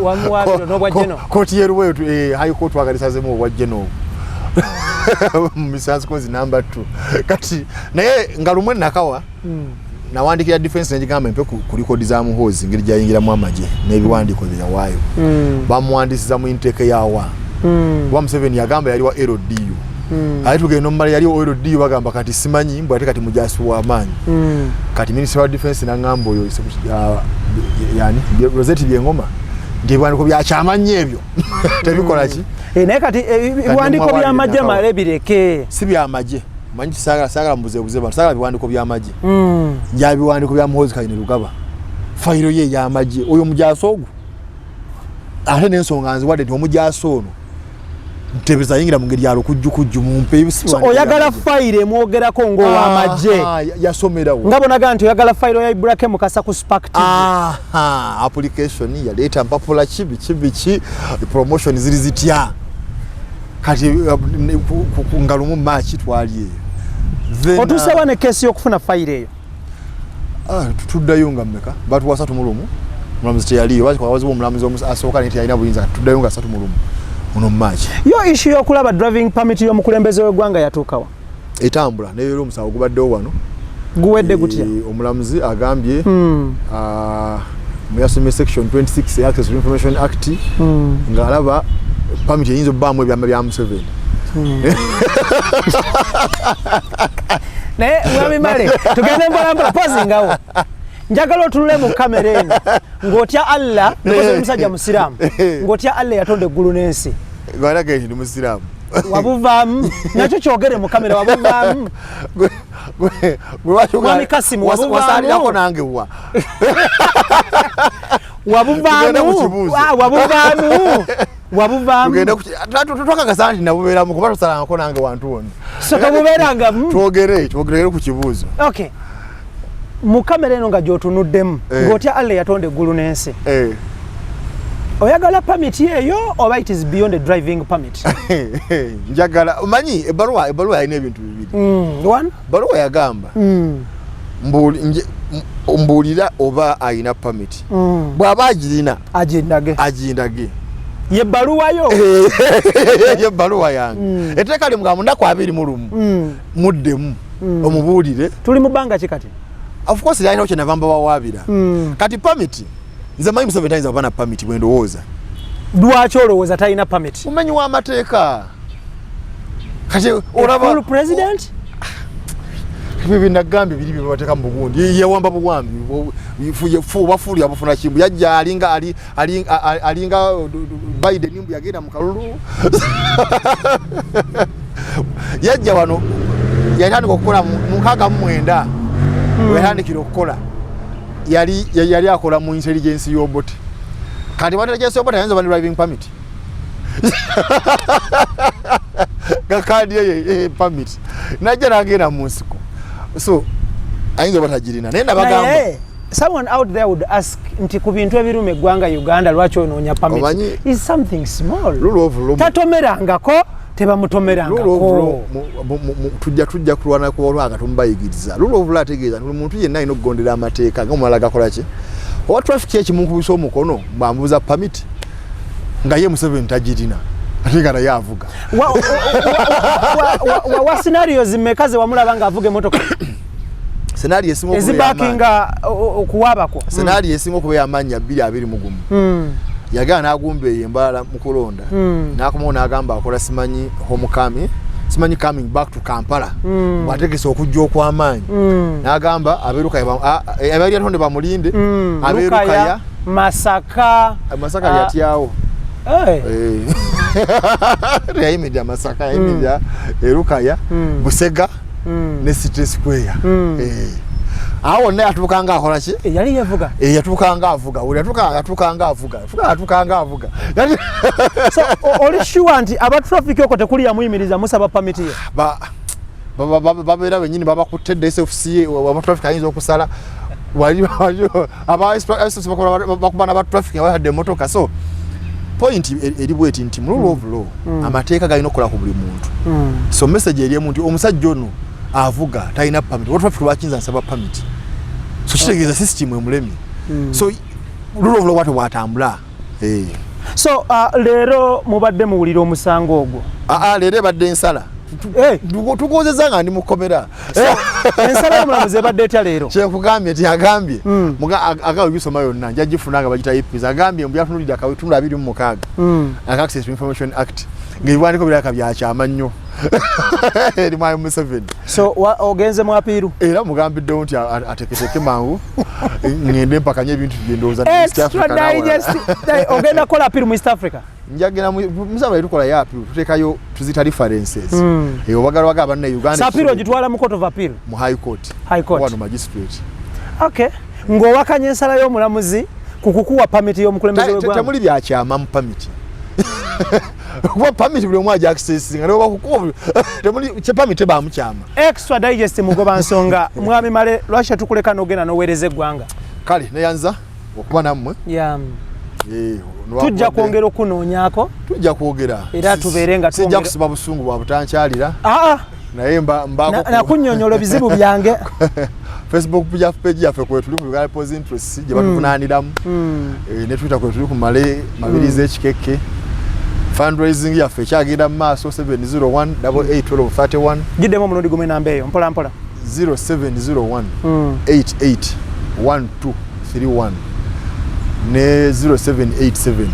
wamuwabira n'obwa jeno
koti yeruweru high court wagalisazemu obwa jeno misanzu kozi number 2 kati naye nga lumwe nakawa nawandikira defense n'egigamba mpe ku record za muhozi ngeri gyayingiramu amaje n'ebiwandiiko byawaayo bamuwandisiza mu inteke yawa wa Museveni yagamba yali wa LDU ate tugenda omumala yali wa LDU bagamba kati simanyi mbw ate kati mujasi w'amaanyi kati minister wa defense n'angamba oyo yani Rosette Byengoma nti ebiwandiiko byakyamanyi ebyo tebikola ki
naye kati ebiwandiiko by'amagye male bireke
si by'amagye manyi sagala mbuzebuze bantu sagala biwandiiko by'amagye nja biwandiiko bya Muhoozi Kayini Lugaba fayiro ye y'amagye oyo mujaso ogwo ate n'ensonga nziwadde nti omujaso ono ntebeza yingira mu ngeri yalo kujjukujju mumpe ebisiwa
oyagala fayiro emwogerako ng'ow'amagye
yasomerawo
ngabonaga nti oyagala fayiro ya Ibrahim Mukasa ku Spark TV
application yaleeta mpapula ki promotion ziri zitya kati ngalumu March twali eyo otusewa ne kesi y'okufuna fayiro eyo tuddayo nga mmeka batu wasatu mulumu mulamuzi teyaliyo waziwa omulamuzi asooka nti alina buyinza tuddayo nga 3 mulumu ono March
yo issue y'okulaba driving permit y'omukulembeze w'eggwanga yatuukawa
etambula naye omusawo gubaddewo wano
guwedde gutya
omulamuzi agambye muyasomye section 26 Access to Information Act ng'alaba permit eyinza obbaamu ebyama bya Museveni
naye mwami male tugende mpolampola pozingawo njagala otunule mu kamera eno ng'otya Allah nekoze omusajja musiraamu ng'otya Allah yatonda eggulu n'ensi
gwalaga ndi musiraamu
wabuvaamu nakyo kyogere mu kamera wabuvaamu mwami Kasimu
wasalirako nange wa
wabuvaamu
twakakasa nti nabubeeramu kuba tosalangako nange wantu wonna
so tobubeeranga
twogere ku kibuuzo
okay mu kamera eno nga gy'otunuddemu ng'otya Allah yatonda eggulu n'ensi oyagala permit eyo oba it is beyond a driving permit
njagala omanyi ebbaluwa yalina ebintu bibiri
one
baluwa yagamba mbuulira oba ayina permit bw'aba agirina agindage
yebbaluwayo
yebbaluwa yange etteeka limuga mu nnaku 21 muddemu omubuulire
tuli mu bbanga ki kati
of course yalina kyenava mbawawaabira kati permit nze manyi Museveni tayinza kuba na permit bwe ndowooza
lwaki olowooza talina permit
mumenyi w'amateeka kati olaba
president
ebyo binagambye biri byebateeka mu bugundi yewamba buwambi bafuuli abafuna kimbu yajja alinga Biden mbu yagenda mu kalulu yajja wano yatandika okukola mu 69 yatandikira okukola yali akola mu intelligence y'obote kati intelligence y'obote ayinza bani driving permit kakadi ye permit najja nagenda mu nsiko so ayinza batagirina naye nabagamba
someone out there would ask nti ku bintu ebiruma eggwanga Uganda lwaki onoonya permit is something small tatomerangako tebamutomerangako
tujja kulwana ku olwanga tumubayigiriza rule of law ategeeza buli muntu yenna alina okugondera amateeka ng'omulala gakola ki owa traffic ekimunkubisa omukono bwambuuza permit nga ye Museveni tagirina ate nga naye avuga
wa scenarios mmeka ze wamulaba ng'avuga emmotoka
scenario esinga
ezibakinga okuwaabako
scenario esinga okuba y'amaanyi 221 yagala n'agumba eyo embala mu kulonda n'akomawo n'agamba akola simanyi coming back to Kampala bwategese okujja okw'amaanyi n'agamba abeerukayo yatonde bamulinde abeerukaya Masaka yatyawo yayimirira Masaka yayimirira erukaya Busega ne City Square awo naye atukanga akola ki
yali yavuga
yatukanga avuga uli yatukanga avuga
so oli sure nti aba traffic yoko tekuli yamuyimiriza musaba permit ye babeera
benyini babakuttedde SFC aba traffic ayinza okusala wali aba bakubana ba traffic abadde motoka so point eri bweti nti mu rule of law amateeka galina okukola ku buli muntu so message eri omuntu omusajja ono avuga talina permit what traffic lwakinza nsaba permit so kitegeeza system emulemi so rule of law watu watambula
so leero mubadde muwulira omusango ogwo
leero badde ensala tukozeza nga ndi mukomera
ensala y'omulamuzi ebadde etya leero
kyekugambye nti agambye agawe bisoma yonna nja gifunanga bagita ipis agambye mbu yatunulidde akabitundu 26 Access to Information Act ng'ebiwandiiko biraka byakyama nnyo eri mwayi Museveni
so ogenze mu apiiru
era mugambiddewo nti ateketeke mangu ngende mpakanye ebintu byendowooza
ogenda kukola apiiru mu East Africa
njagenda musaba tukola ya apiiru tuteekayo tuzita references obagala banna Uganda
so apiiru ogitwala mu court of appeal
mu high court wano magistrate
okay ng'owakanya ensala y'omulamuzi ku kukuwa permit y'omukulembeze w'eggwanga
temuli byakyama mu permit kuba permit buli omu aja access nga noba kukuwa temuli kye permit ba mukyama
extra digest mugoba nsonga mwami male lwasha tukuleka n'ogenda n'oweereza eggwanga
kale neyanza okuba nammwe
tujja kwongera okunoonyaako
tujja kwogera
era tubeere nga
sijja kusiba busungu bwa butankyalira naye
nakunnyonnyola ebizibu byange
Facebook page yaffe kwe tuli ku Uganda Pose Interest gye batuvunaaniramu ne Twitter kwe tuli ku Mabirizi ekikeke fundraising yaffe kyagenda mu maaso 701 881231
giddemu omulundi gumu enamba eyo mpola mpola
0701 881231 ne 0787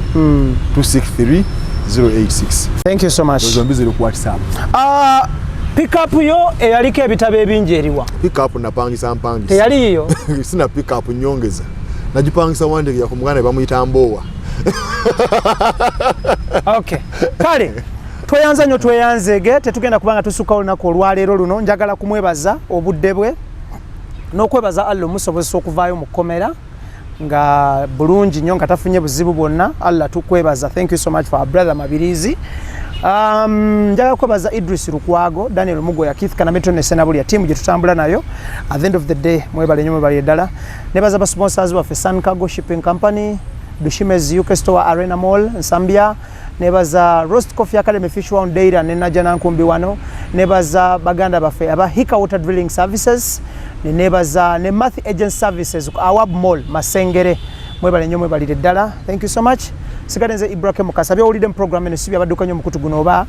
263 086.
Thank you so much.
Zombi ziri ku WhatsApp.
Pick up yo eyaliko ebitabo ebingi eriwa.
Pick up napangisa mpangisa.
Teyali yo.
Sina pick up nyongeza. Najipangisa wande ya kumugana bamuyita Mbowa.
Okay. Kale tweyanza nnyo tweyanzege tetugenda kubanga tusuka olunaku olwaleero luno njagala kumwebaza obudde bwe n'okwebaza Allah musobozesa okuvaayo mu kkomera nga bulungi nnyo nga tafunye buzibu bwonna. Allah tukwebaza. Thank you so much for our brother Mabirizi. Njagala kwebaza Idris Lukwago, Daniel Mugoya, Keith Kanameto ne Senabuli ya timu gye tutambula nayo. At the end of the day mwebale nnyo mwebale ddala. Nebaza ba sponsors baffe Sun Cargo Shipping Company, Dushimez UK Store Arena Mall Nsambia, nebaza Roast Coffee Academy Fish Round Data ne Najana Nkumbi wano, nebaza baganda baffe aba Hika Water Drilling Services, nebaza ne Math Agent Services ku Awab Mall Masengere. Mwebale nnyo mwebale ddala. Thank you so much. Sigadenze Ibrahim Mukasabya olide mu program ene sibya badduka nnyo mukutu guno oba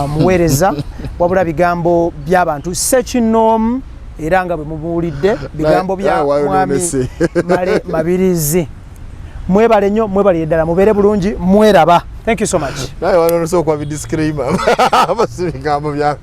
muweereza wabula bigambo by'abantu sekinom era nga bwe mubuulidde bigambo bya mwami Male Mabirizi. Mwebale nnyo mwebale ddala mubeere bulungi mweraba. Thank you so much.
Naye wano so kwa disclaimer. Abasigambo bya